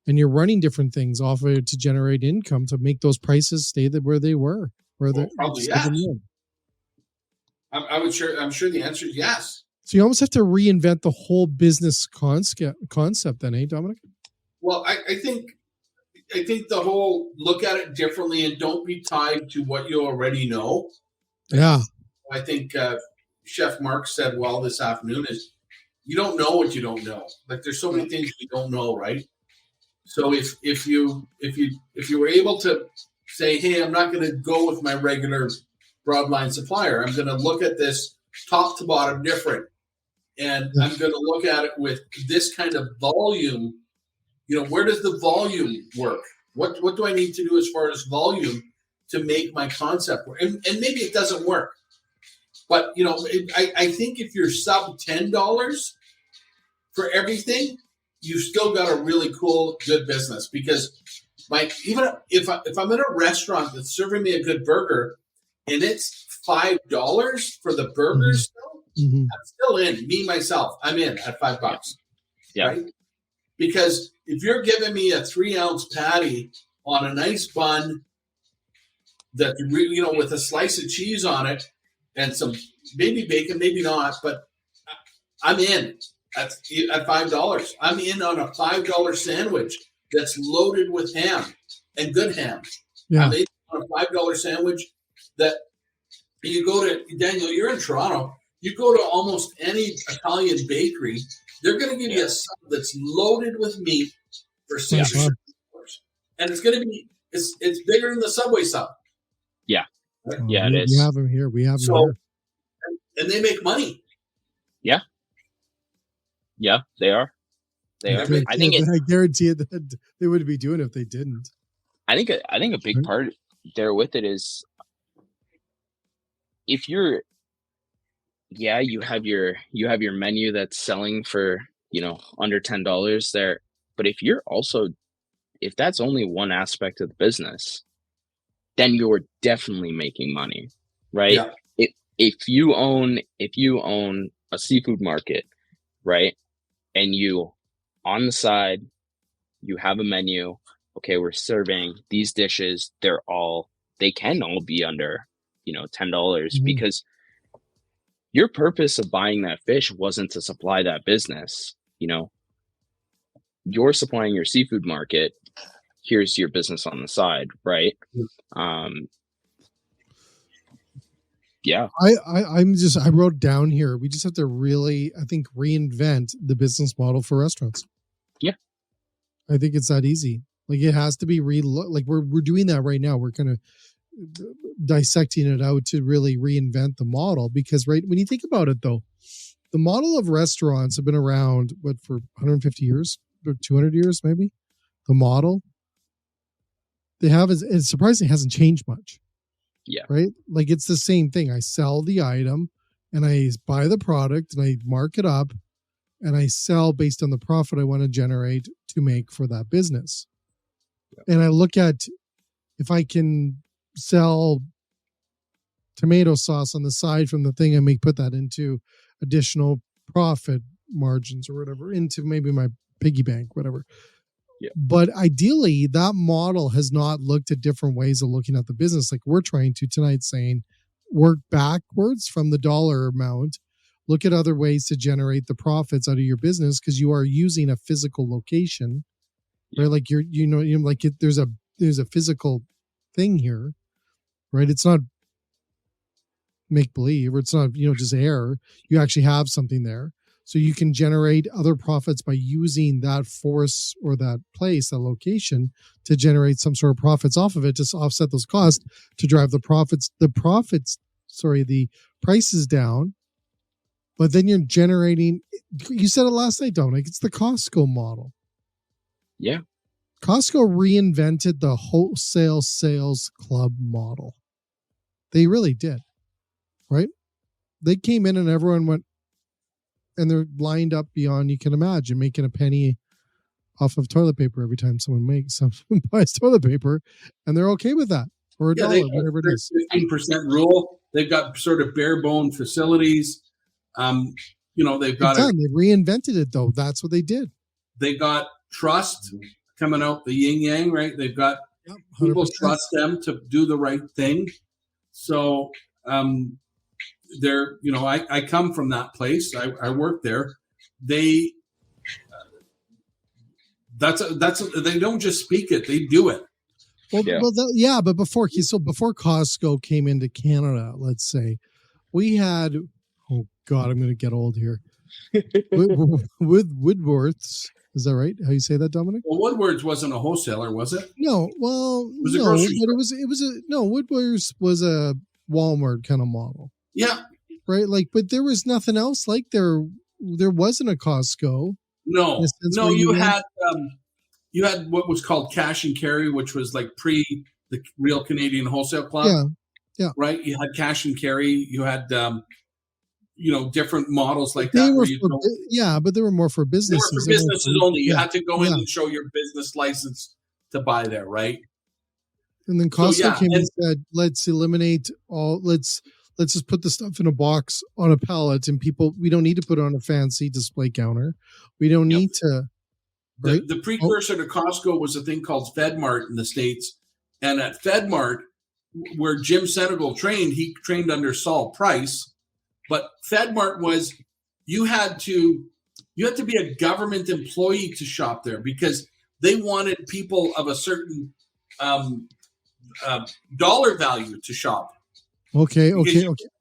and you're running different things off of it to generate income to make those prices stay where they were? Probably yes. I'm sure the answer is yes. So you almost have to reinvent the whole business concept then, eh, Dominic? Well, I think the whole look at it differently and don't be tied to what you already know. Yeah. I think Chef Mark said well this afternoon is you don't know what you don't know. Like there's so many things you don't know, right? So if you were able to say, hey, I'm not going to go with my regular broadline supplier. I'm going to look at this top to bottom different. And I'm going to look at it with this kind of volume. Where does the volume work? What do I need to do as far as volume to make my concept work? And maybe it doesn't work. But, I think if you're sub $10 for everything, you've still got a really cool, good business. Because even if I'm in a restaurant that's serving me a good burger and it's $5 for the burger still, I'm still in. Me, myself, I'm in at $5. Yeah. Right? Because if you're giving me a 3-ounce patty on a nice bun that, with a slice of cheese on it and some maybe bacon, maybe not, but I'm in at $5. I'm in on a $5 sandwich that's loaded with ham and good ham. Yeah. I'm in on a $5 sandwich that you go to, Daniel, you're in Toronto, you go to almost any Italian bakery, they're going to give you a sub that's loaded with meat for $6 or $7. And it's going to be, it's bigger than the Subway sub. Yeah. Right? Yeah, it is. We have them here. Here. And they make money. Yeah. Yeah, they are. I guarantee it that they wouldn't be doing it if they didn't. I think a big part there with it is if you're you have your menu that's selling for, under $10 there, but if that's only one aspect of the business, then you're definitely making money, right? Yeah. If you own a seafood market, right? And you on the side, you have a menu, okay, we're serving these dishes, they're all they can all be under, $10 Mhm. because your purpose of buying that fish wasn't to supply that business. You're supplying your seafood market. Here's your business on the side, right? Yeah. I wrote down here, we just have to really, I think, reinvent the business model for restaurants. Yeah. I think it's that easy. Like it has to be like we're doing that right now. We're kind of dissecting it out to really reinvent the model, because when you think about it though, the model of restaurants have been around for 150 years or 200 years maybe. The model they have is surprisingly hasn't changed much. Yeah. Right? Like it's the same thing. I sell the item and I buy the product and I mark it up and I sell based on the profit I want to generate to make for that business. Yeah. And I look at if I can sell tomato sauce on the side from the thing, I may put that into additional profit margins or whatever, into maybe my piggy bank, whatever. Yeah. But ideally, that model has not looked at different ways of looking at the business. Like we're trying to tonight, saying work backwards from the dollar amount, look at other ways to generate the profits out of your business, because you are using a physical location, right? Like there's a physical thing here, right? It's not make believe, or it's not, just air. You actually have something there. So you can generate other profits by using that force or that place, that location, to generate some sort of profits off of it, to offset those costs, to drive the prices down. But then you're generating, you said it last night, Dominic, it's the Costco model. Yeah. Costco reinvented the wholesale sales club model. They really did, right? They came in and everyone went, and they're lined up beyond you can imagine, making a penny off of toilet paper every time someone buys toilet paper, and they're okay with that, or a dollar, whatever it is. 15% rule. They've got sort of bare bone facilities. They've got They reinvented it though. That's what they did. They got trust coming out the yin yang, right? They've got people trust them to do the right thing. So I come from that place. I work there. They they don't just speak it; they do it. But before Costco came into Canada, let's say, we had. Oh God, I'm going to get old here. with Woodworth's, is that right? How you say that, Dominic? Well, Woodward's wasn't a wholesaler, was it? No. Well, it was a grocery store. Woodward's was a Walmart kind of model. Yeah. Right. Like, but there was nothing else like there wasn't a Costco. No. You had what was called cash and carry, which was like pre the Real Canadian Wholesale Club. Yeah. Right. You had cash and carry. You had different models like that. But they were more for businesses. They were for businesses only. You had to go in and show your business license to buy there, right? And then Costco came and said, "Let's eliminate all. Let's just put the stuff in a box on a pallet, and we don't need to put it on a fancy display counter. We don't need to." Right? The precursor to Costco was a thing called FedMart in the States, and at FedMart, where Jim Senegal trained, he trained under Saul Price. But FedMart was you had to be a government employee to shop there, because they wanted people of a certain dollar value to shop. Okay.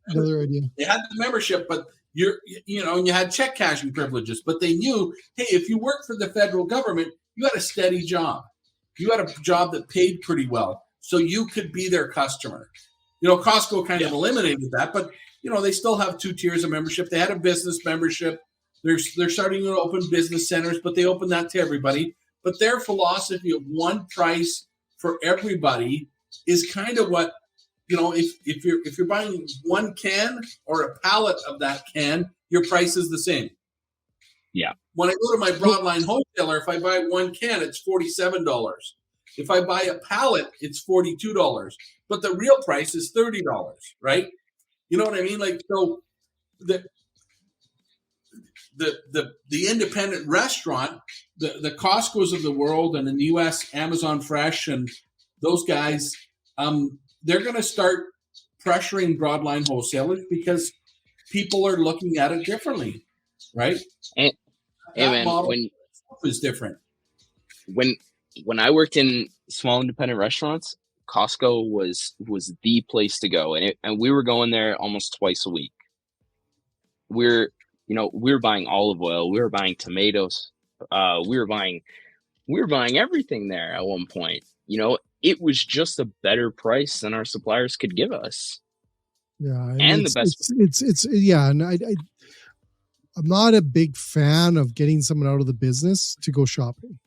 Another idea. They had the membership, but and you had check cashing privileges. But they knew, hey, if you work for the federal government, you had a steady job. You had a job that paid pretty well, so you could be their customer. Costco kind of eliminated that, but they still have 2 tiers of membership. They had a business membership. They're starting to open business centers, but they open that to everybody. But their philosophy of one price for everybody is kind of what, if you're buying one can or a pallet of that can, your price is the same. Yeah. When I go to my broadline wholesaler, if I buy one can, it's $47. If I buy a pallet, it's $42. But the real price is $30, right? You know what I mean? Like, so the independent restaurant, the Costco's of the world, and in the US, Amazon Fresh and those guys, they're going to start pressuring broadline wholesalers because people are looking at it differently, right? And that model is different. When I worked in small independent restaurants, Costco was the place to go, and we were going there almost twice a week. We were buying olive oil, we were buying tomatoes, we were buying everything there at one point. It was just a better price than our suppliers could give us. Yeah, and the best. It's yeah, and I'm not a big fan of getting someone out of the business to go shopping.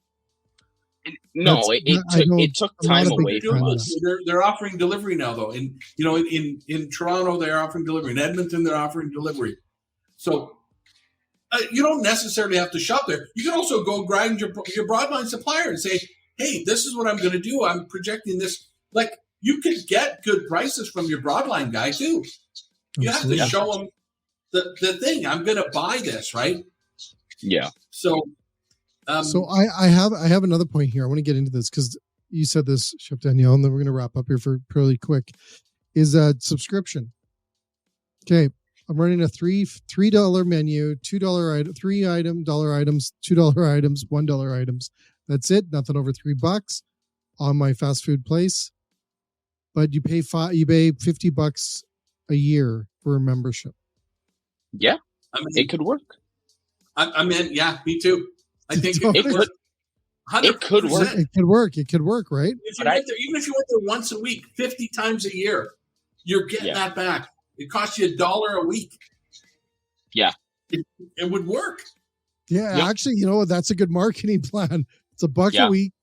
No, it took time away from us. They're offering delivery now, though. In Toronto, they're offering delivery. In Edmonton, they're offering delivery. So you don't necessarily have to shop there. You can also go grind your broadline supplier and say, "Hey, this is what I'm going to do. I'm projecting this." Like, you can get good prices from your broadline guy too. You have to show them the thing. I'm going to buy this, right? Yeah. So I have another point here. I want to get into this because you said this, Chef Daniel, and then we're going to wrap up here for pretty quick. Is that subscription? Okay, I'm running a $3 menu, $2 item, $3 items, $2 items, $1 items. That's it. Nothing over $3 on my fast food place. But you pay $50 a year for a membership. Yeah, it could work. I mean, yeah, me too. I think it could work. It could work, right? Even if you went there once a week, 50 times a year, you're getting that back. It costs you $1 a week. Yeah. It would work. Yeah, actually, that's a good marketing plan. It's $1 a week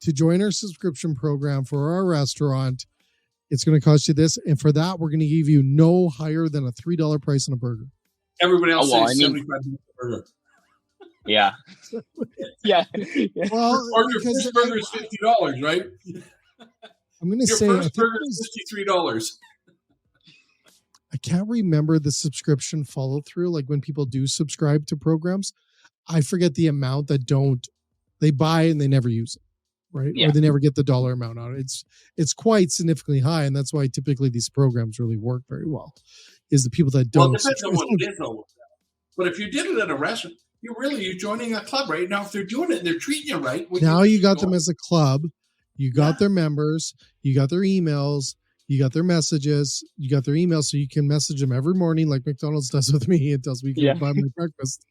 to join our subscription program for our restaurant. It's going to cost you this. And for that, we're going to give you no higher than a $3 price on a burger. Everybody else says $75 a burger. Yeah. Yeah. Well, or your fish burger is $50, right? I'm going to say your first burger is $53. I can't remember the subscription follow through. Like when people do subscribe to programs, I forget the amount that they buy and they never use it, right? Yeah. Or they never get the dollar amount on it. It's quite significally high, and that's why typically these programs really work very well. Is the people that don't. Well, it depends on what it is, though. But if you did it at a restaurant, you're joining a club, right? Now, if they're doing it and they're treating you right. Now you got them as a club. You got their members. You got their emails. You got their messages. You got their emails, so you can message them every morning like McDonald's does with me. It tells me you can buy my breakfast,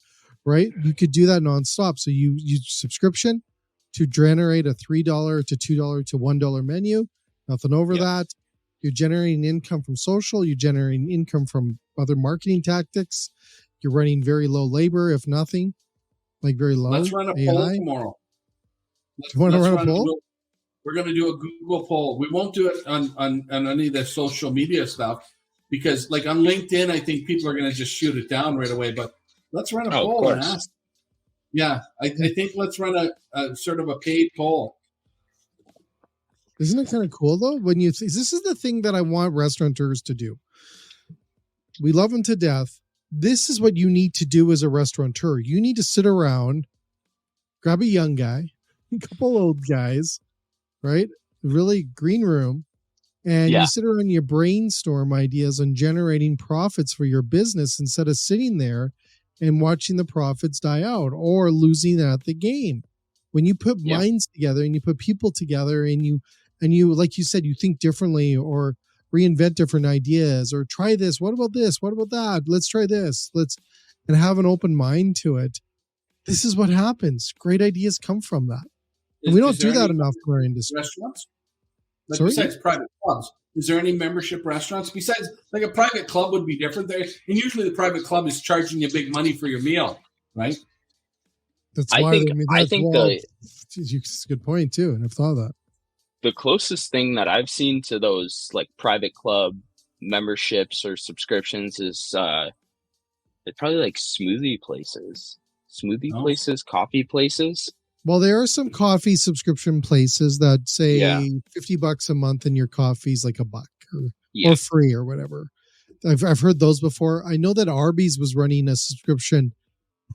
right? You could do that nonstop. So you use subscription to generate a $3 to $2 to $1 menu. Nothing over that. You're generating income from social. You're generating income from other marketing tactics. You're running very low labor, if nothing, like very low. Let's run a poll tomorrow. You want to run a poll? We're going to do a Google poll. We won't do it on any of the social media stuff because, like on LinkedIn, I think people are going to just shoot it down right away. But let's run a poll and ask. Yeah, I think let's run a sort of a paid poll. Isn't it kind of cool though? This is the thing that I want restaurateurs to do. We love them to death. This is what you need to do as a restaurateur. You need to sit around, grab a young guy, a couple old guys, right? Really green room. And you sit around and you brainstorm ideas on generating profits for your business instead of sitting there and watching the profits die out or losing at the game. When you put minds together and you put people together and you, like you said, you think differently or reinvent different ideas or try this. What about this? What about that? Let's try this. And have an open mind to it. This is what happens. Great ideas come from that. And we don't do that enough in our industry. Restaurants? Besides private clubs, is there any membership restaurants? Besides, like a private club would be different there. And usually the private club is charging you big money for your meal, right? That's why I think it's a good point too. And I've thought of that. The closest thing that I've seen to those like private club memberships or subscriptions is they're probably like smoothie places, coffee places. Well, there are some coffee subscription places that say $50 a month and your coffee's like $1 or free or whatever. I've heard those before. I know that Arby's was running a subscription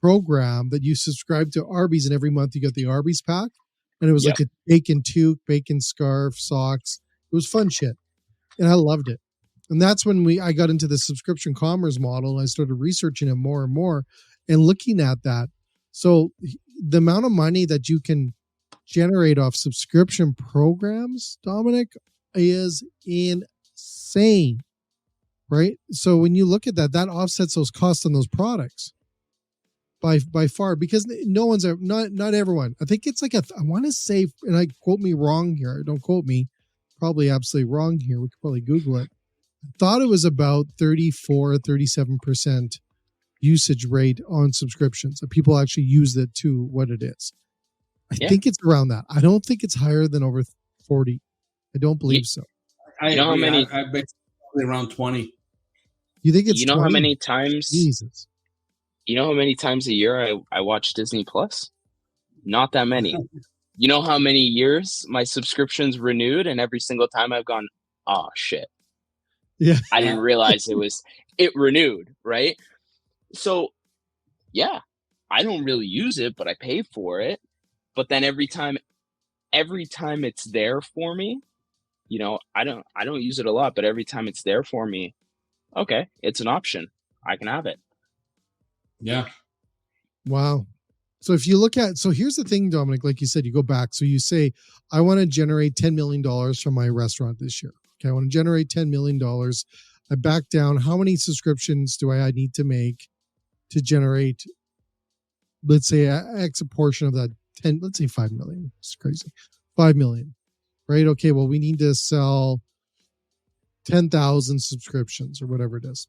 program that you subscribe to Arby's and every month you got the Arby's pack. And it was like a bacon toque, bacon scarf, socks. It was fun shit. and I loved it. And that's when I got into the subscription commerce model, and I started researching it more and more and looking at that. So the amount of money that you can generate off subscription programs, Dominic, is insane, right? So when you look at that, that offsets those costs on those products by far, because not everyone. I think it's like I want to say, and I quote me wrong here. Don't quote me. Probably absolutely wrong here. We could probably Google it. I thought it was about 37% usage rate on subscriptions. That people actually use it to what it is. I think it's around that. I don't think it's higher than over 40. I don't believe so. I know how many? I bet it's probably around 20. You think it's 20? How many times? Jesus. You know how many times a year I watch Disney Plus? Not that many. You know how many years my subscription's renewed, and every single time I've gone, oh shit. Yeah. I didn't realize it renewed, right? So yeah, I don't really use it, but I pay for it. But then every time it's there for me, I don't use it a lot, but every time it's there for me, okay, it's an option. I can have it. Yeah. Wow. So if you look at, here's the thing, Dominic, like you said, you go back. So you say, I want to generate $10 million from my restaurant this year. Okay. I want to generate $10 million. I back down. How many subscriptions do I need to make to generate, let's say, X a portion of that 10, let's say 5 million. It's crazy. 5 million, right? Okay. Well, we need to sell 10,000 subscriptions or whatever it is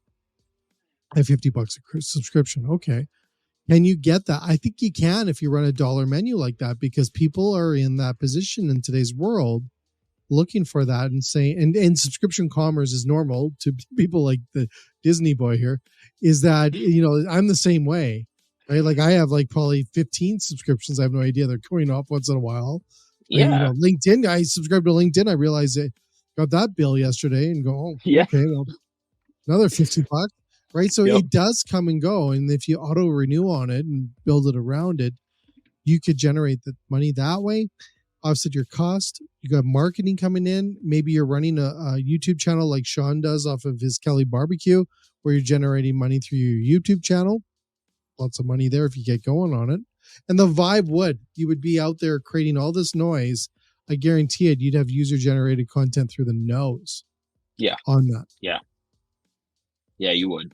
at $50 a subscription. Okay. Can you get that? I think you can if you run a dollar menu like that, because people are in that position in today's world looking for that and saying, and subscription commerce is normal to people like the Disney boy here, is that, I'm the same way, right? Like I have like probably 15 subscriptions. I have no idea. They're going off once in a while. Yeah. LinkedIn, I subscribed to LinkedIn. I realized I got that bill yesterday and go, okay, well, another $50. Right. So it does come and go. And if you auto renew on it and build it around it, you could generate the money that way, offset your cost. You got marketing coming in. Maybe you're running a YouTube channel like Sean does off of his Kelly Barbecue, where you're generating money through your YouTube channel. Lots of money there if you get going on it. And the vibe you would be out there creating all this noise. I guarantee it, you'd have user generated content through the nose. Yeah. On that. Yeah. Yeah, you would.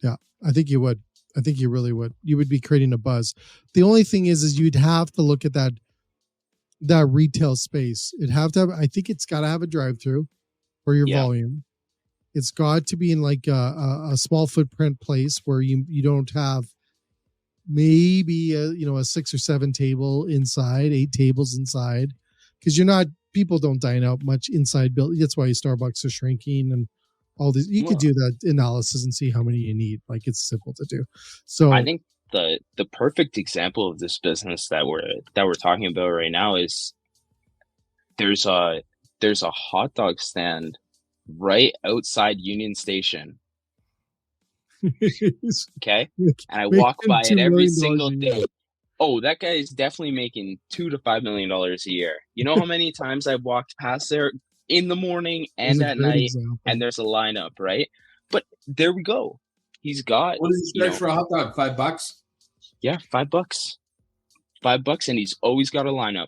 Yeah, I think you would. I think you really would. You would be creating a buzz. The only thing is you'd have to look at that retail space. I think it's got to have a drive-through for your volume. It's got to be in like a small footprint place where you don't have maybe a 6 or 7 table inside, 8 tables inside, because people don't dine out much inside building. That's why Starbucks are shrinking and all these. You could do that analysis and see how many you need. Like it's simple to do. So I think the perfect example of this business that we're talking about right now is there's a hot dog stand right outside Union Station. Okay, and I walk by it every single day. Oh, that guy is definitely making $2 to $5 million a year. You know how many times I've walked past there in the morning and at night, and there's a lineup, right? But there we go. He's got. What does he charge for a hot dog? $5? Yeah, $5. $5, and he's always got a lineup.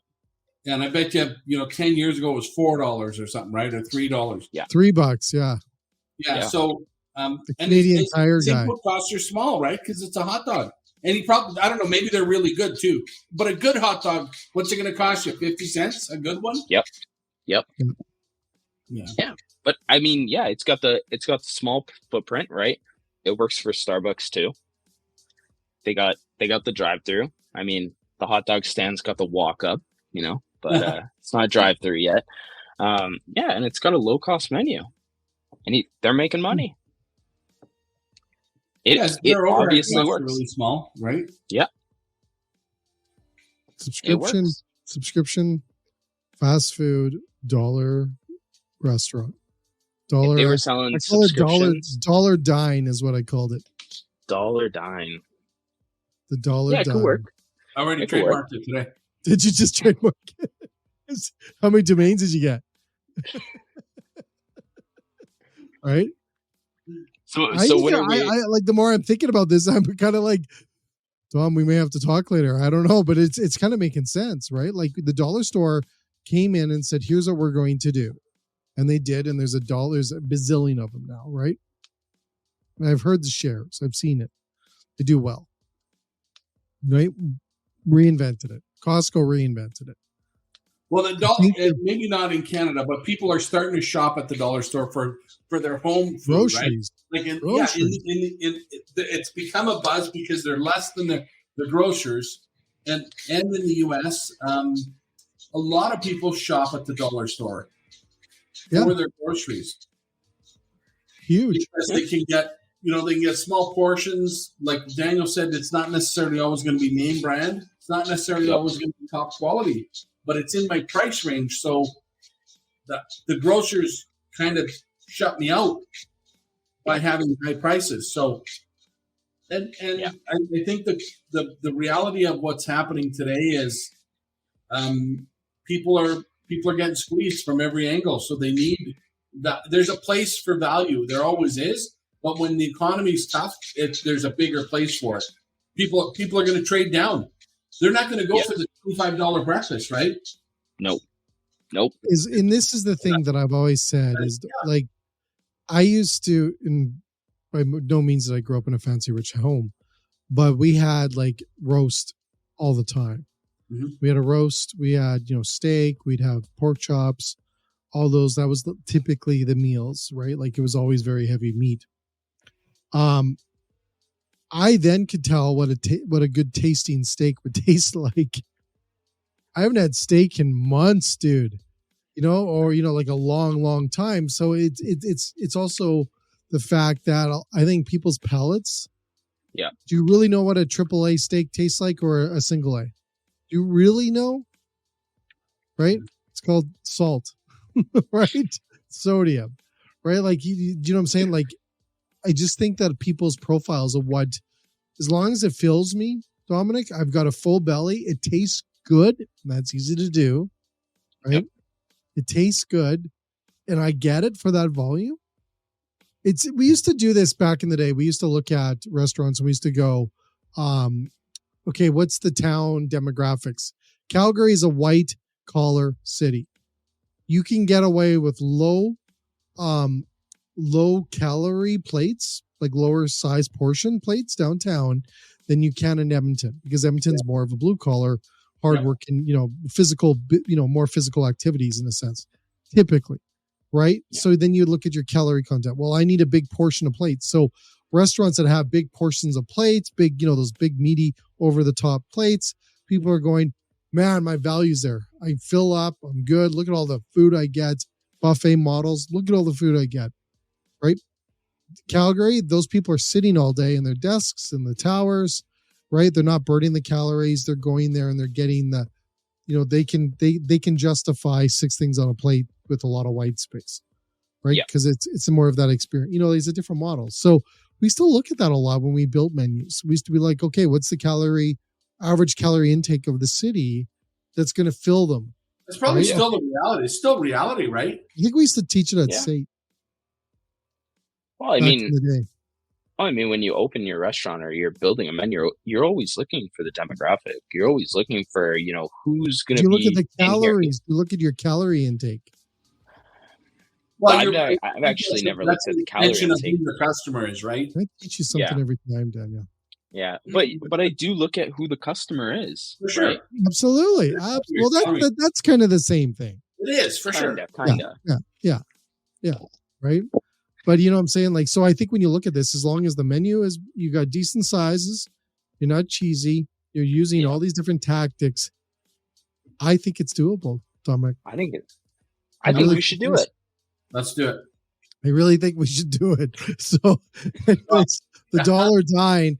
Yeah, and I bet you, 10 years ago it was $4 or something, right? Or $3. Yeah, $3. Yeah. Yeah. So, the Canadian Tire guy. Input costs are small, right? Because it's a hot dog. And he probably, I don't know, maybe they're really good too. But a good hot dog, what's it going to cost you? 50 cents? A good one? Yep. Yeah. But I mean, it's got the small footprint, right? It works for Starbucks too. They got the drive-through. I mean, the hot dog stand's got the walk up, but it's not drive-through yet. And it's got a low-cost menu, and they're making money. It obviously works. Really small, right? Yeah. Subscription, fast food, dollar restaurant. Dollar. If they were selling subscriptions. Dollar Dine is what I called it. Dollar Dine. The Dollar Dine. Yeah, it could work. I already trademarked it today. Did you just trademark it? How many domains did you get? right? So I like the more I'm thinking about this, I'm kind of like, Tom, we may have to talk later. I don't know, but it's kind of making sense, right? Like the dollar store came in and said, here's what we're going to do. And they did, and there's a bazillion of them now, right? And I've heard the shares. I've seen it. They do well. Right? Reinvented it. Costco reinvented it. Well, maybe not in Canada, but people are starting to shop at the dollar store for their home food, groceries. Right? Like groceries. It's become a buzz because they're less than the grocers, and in the U.S., a lot of people shop at the dollar store for their groceries. Huge. Because they can get, they can get small portions. Like Daniel said, it's not necessarily always going to be name brand. It's not necessarily always going to be top quality, but it's in my price range. So the grocers kind of shut me out by having high prices. So, I think the reality of what's happening today is people are getting squeezed from every angle. So they need that. There's a place for value. There always is. But when the economy is tough, there's a bigger place for it. People are going to trade down. They're not going to go for the $25 breakfast, right? Nope. And this is the thing that I've always said is like, I used to, and by no means did I grow up in a fancy rich home, but we had like roast all the time. Mm-hmm. We had a roast, we had, steak, we'd have pork chops, all those. That was typically the meals, right? Like it was always very heavy meat. I then could tell what a good tasting steak would taste like. I haven't had steak in months, dude. Or like a long time. So it's also the fact that I think people's palates. Yeah. Do you really know what a AAA steak tastes like or a single A? Do you really know? Right? It's called salt, right? Sodium, right? Like, do you know what I'm saying? Like, I just think that people's profiles of what, as long as it fills me, Dominic, I've got a full belly. It tastes good. And that's easy to do, right? Yep. It tastes good, and I get it for that volume. We used to do this back in the day. We used to look at restaurants and we used to go, okay, what's the town demographics? Calgary is a white collar city. You can get away with low calorie plates, like lower size portion plates downtown than you can in Edmonton, because Edmonton's more of a blue collar, hardworking, physical, more physical activities in a sense, typically, right? Yeah. So then you look at your calorie content. Well, I need a big portion of plates. So restaurants that have big portions of plates, big, those big meaty over the top plates, people are going, man, my value's there. I fill up. I'm good. Look at all the food I get. Buffet models. Look at all the food I get, right? Calgary, those people are sitting all day in their desks in the towers, right? They're not burning the calories. They're going there and they're getting the, they can justify 6 things on a plate with a lot of white space, right? Because it's more of that experience. These are different models. So we still look at that a lot when we built menus. We used to be like, okay, what's the average calorie intake of the city that's going to fill them? It's probably still the reality. It's still reality, right? I think we used to teach it at SAIT. Well, I mean, when you open your restaurant or you're building a menu, you're always looking for the demographic. You're always looking for, who's going to be. You look at the calories. You look at your calorie intake. Well, I've actually never looked at the calorie intake. Of who your customer is, right? I teach you something every time, Daniel. Yeah, but I do look at who the customer is. For sure. Right? Absolutely. Well, that's kind of the same thing. It is, for sure. Kinda. Yeah. Right? But you know what I'm saying? Like, so I think when you look at this, as long as the menu is, you got decent sizes, you're not cheesy, you're using all these different tactics, I think it's doable, Dominic. I think we should do it. Let's do it. I really think we should do it. So anyways, the dollar dine.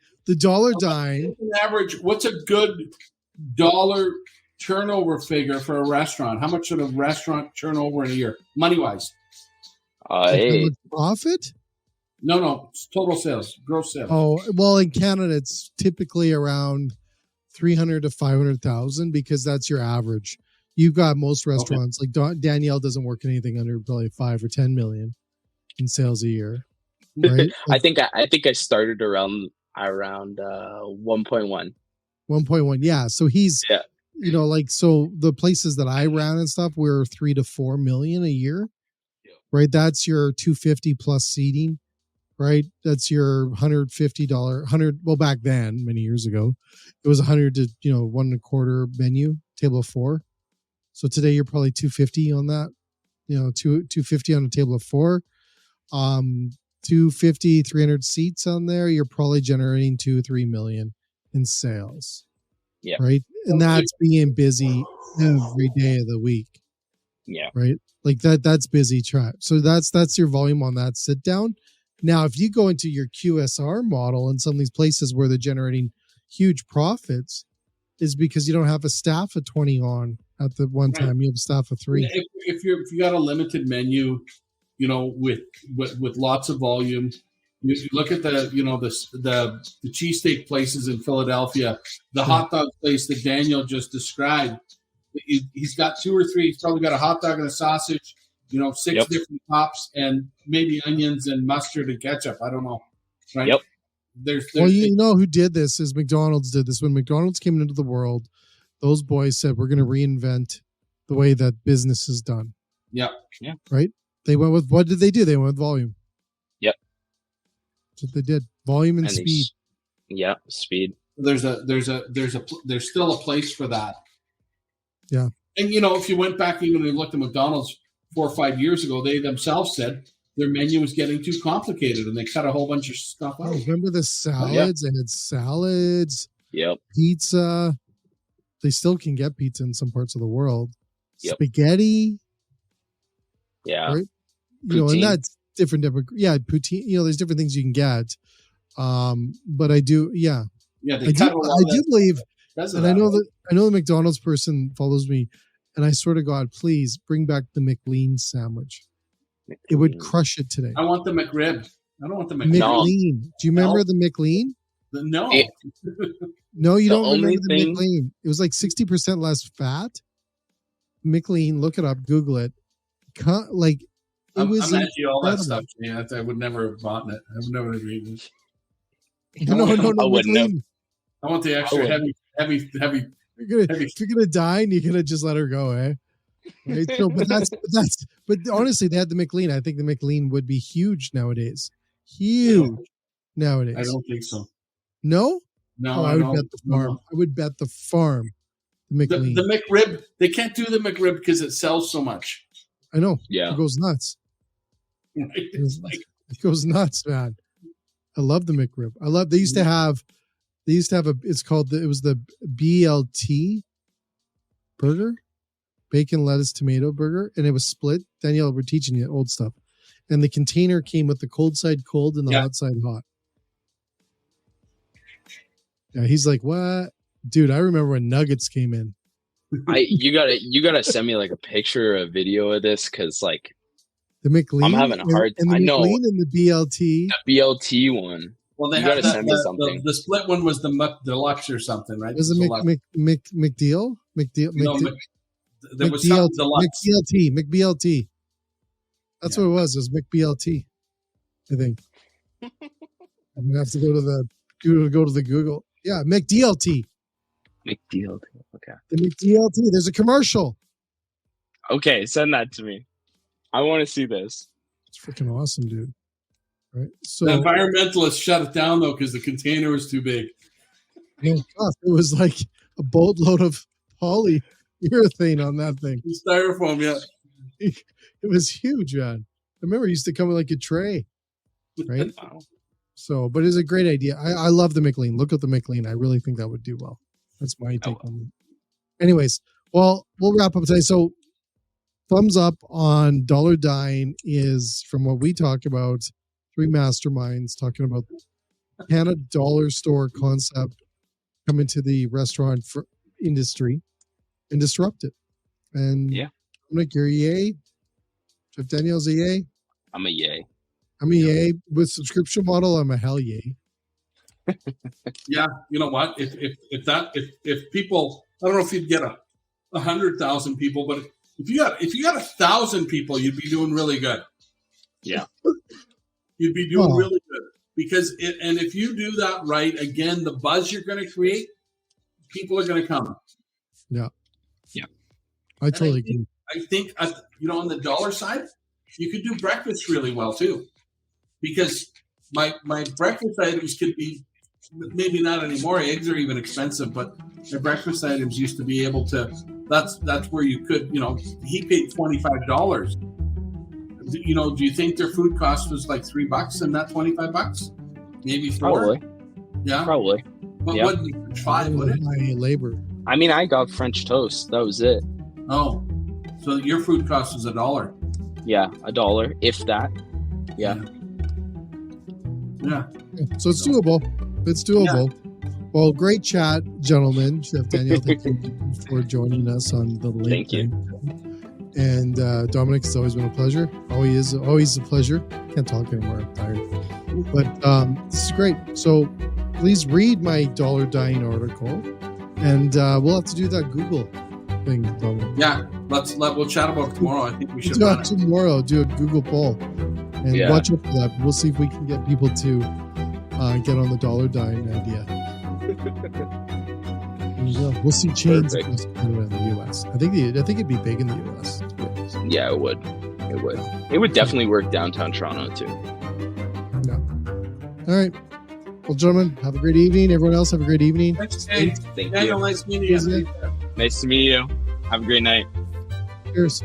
What's a good dollar turnover figure for a restaurant? How much should a restaurant turnover in a year, money-wise? Profit? No, it's total sales, gross sales. Oh, well, in Canada, it's typically around 300 to 500,000 because that's your average. You've got most restaurants like Danielle doesn't work anything under probably 5 or 10 million. in sales a year, right? I think I started around 1.1. 1.1. Yeah. So he's, Yeah. like, so the places that I ran and stuff were 3 to 4 million a year, right? That's your 250 plus seating, right? That's your $150, well, back then, many years ago, it was 100 to, 1.25 menu, table of 4. So today you're probably 250 on that, 250 on a table of 4. 250, 300 seats on there, you're probably generating 2-3 million in sales. Yeah. Right. And that's being busy every day of the week. Yeah. Right. Like that's busy track. So that's your volume on that sit down. Now, if you go into your QSR model and some of these places where they're generating huge profits, is because you don't have a staff of 20 on at the one time. You have a staff of 3. If you got a limited menu, with lots of volume, you look at the cheesesteak places in Philadelphia, the hot dog place that Daniel just described. He's got 2 or 3. He's probably got a hot dog and a sausage, 6 different tops, and maybe onions and mustard and ketchup. I don't know. Right? Yep. There's well, who did this is McDonald's did this. When McDonald's came into the world, those boys said, we're going to reinvent the way that business is done. Yeah. Yeah. Right? They went with, what did they do? They went with volume. Yep. That's what they did. Volume and speed. Speed. There's still a place for that. Yeah. And if you went back even and looked at McDonald's 4 or 5 years ago, they themselves said their menu was getting too complicated and they cut a whole bunch of stuff out. Remember the salads? They had salads. Yep. Pizza. They still can get pizza in some parts of the world. Yep. Spaghetti. Yeah. Right? And that's different. Yeah, poutine. There's different things you can get. But I do, Yeah, I do believe, and I know the McDonald's person follows me, and I swear to God, please bring back the McLean sandwich. It would crush it today. I want the McRib. I don't want the McLean. Do you remember the McLean? No. No, you don't remember the McLean. It was like 60% less fat. McLean, look it up, Google it. I'm actually all that stuff. Yeah, I would never have bought it. I would never have eaten it. No. I wouldn't have. I want the extra heavy. If you're gonna dine, you're gonna just let her go, eh? Right? So, but honestly, they had the McLean. I think the McLean would be huge nowadays. Nowadays. I don't think so. No. No, I would bet the farm. No. I would bet the farm. The McLean. The McRib. They can't do the McRib because it sells so much. I know. Yeah. It goes nuts. Right? It goes nuts, man. I love the McRib. They used to have it was the BLT burger, bacon, lettuce, tomato burger, and it was split. Danielle, we're teaching you old stuff. And the container came with the cold side cold and the hot side hot. Yeah, he's like, what? Dude, I remember when nuggets came in. You gotta send me like a picture, a video of this, because like the McLean, I'm having a hard time. I know McLean and the BLT. The BLT one. Well, they gotta send me something. The split one was the deluxe or something, right? Was it McDeal? There was some deluxe. McBLT. That's what it was. It was McBLT, I think. I'm gonna have to go to the Google. Yeah, McDLT. McDLT. Okay. The McDLT. There's a commercial. Okay, send that to me. I want to see this. It's freaking awesome, dude. Right. So the environmentalists shut it down though because the container was too big. No, it was like a boatload of polyurethane on that thing. Styrofoam, yeah. It was huge, man. I remember it used to come with like a tray, right? Wow. So, but it's a great idea. I love the McLean. Look at the McLean. I really think that would do well. That's my take on it. Anyways, well, we'll wrap up today. So, thumbs up on Dollar Dine is from what we talk about. 3 masterminds talking about can a dollar store concept come into the restaurant industry and disrupt it. And yeah, I'm like, you're a yay. Chef Daniel's a yay. I'm a yay. I'm a yay. With subscription model, I'm a hell yay. Yeah, you know what? If people, I don't know if you'd get 100,000 people, but if you got 1,000 people, you'd be doing really good. Yeah. You'd be doing really good. Because and if you do that right, again, the buzz you're going to create, people are going to come. Yeah. Yeah. I totally agree. I think, on the dollar side, you could do breakfast really well too. Because my breakfast items could be, maybe not anymore, eggs are even expensive, but my breakfast items used to be able to, that's where you could, he paid $25. Do you think their food cost was like $3 and not $25? Maybe $4? Probably. Yeah. Probably. But Yeah. wouldn't $5, would it? My labor. I mean, I got French toast. That was it. Oh. So your food cost was $1. Yeah, $1, if that. Yeah. Yeah. So it's doable. It's doable. Yeah. Well, great chat, gentlemen. Chef Daniel, thank you for joining us on the link. Thank you. And Dominic, it's always been a pleasure. Always a pleasure. Can't talk anymore. I'm tired. But this is great. So please read my Dine article, and we'll have to do that Google thing, Dominic. Yeah, we'll chat about it tomorrow. I think we should do it tomorrow. Do a Google poll, and watch out for that. We'll see if we can get people to get on the Dine idea. We'll see chains across Canada and the US. I think it'd be big in the US. Yeah, it would. It would definitely work downtown Toronto too. Yeah. All right. Well, gentlemen, have a great evening. Everyone else, have a great evening. Thanks, Thank you. Nice meeting you. Nice to meet you. Have a great night. Cheers.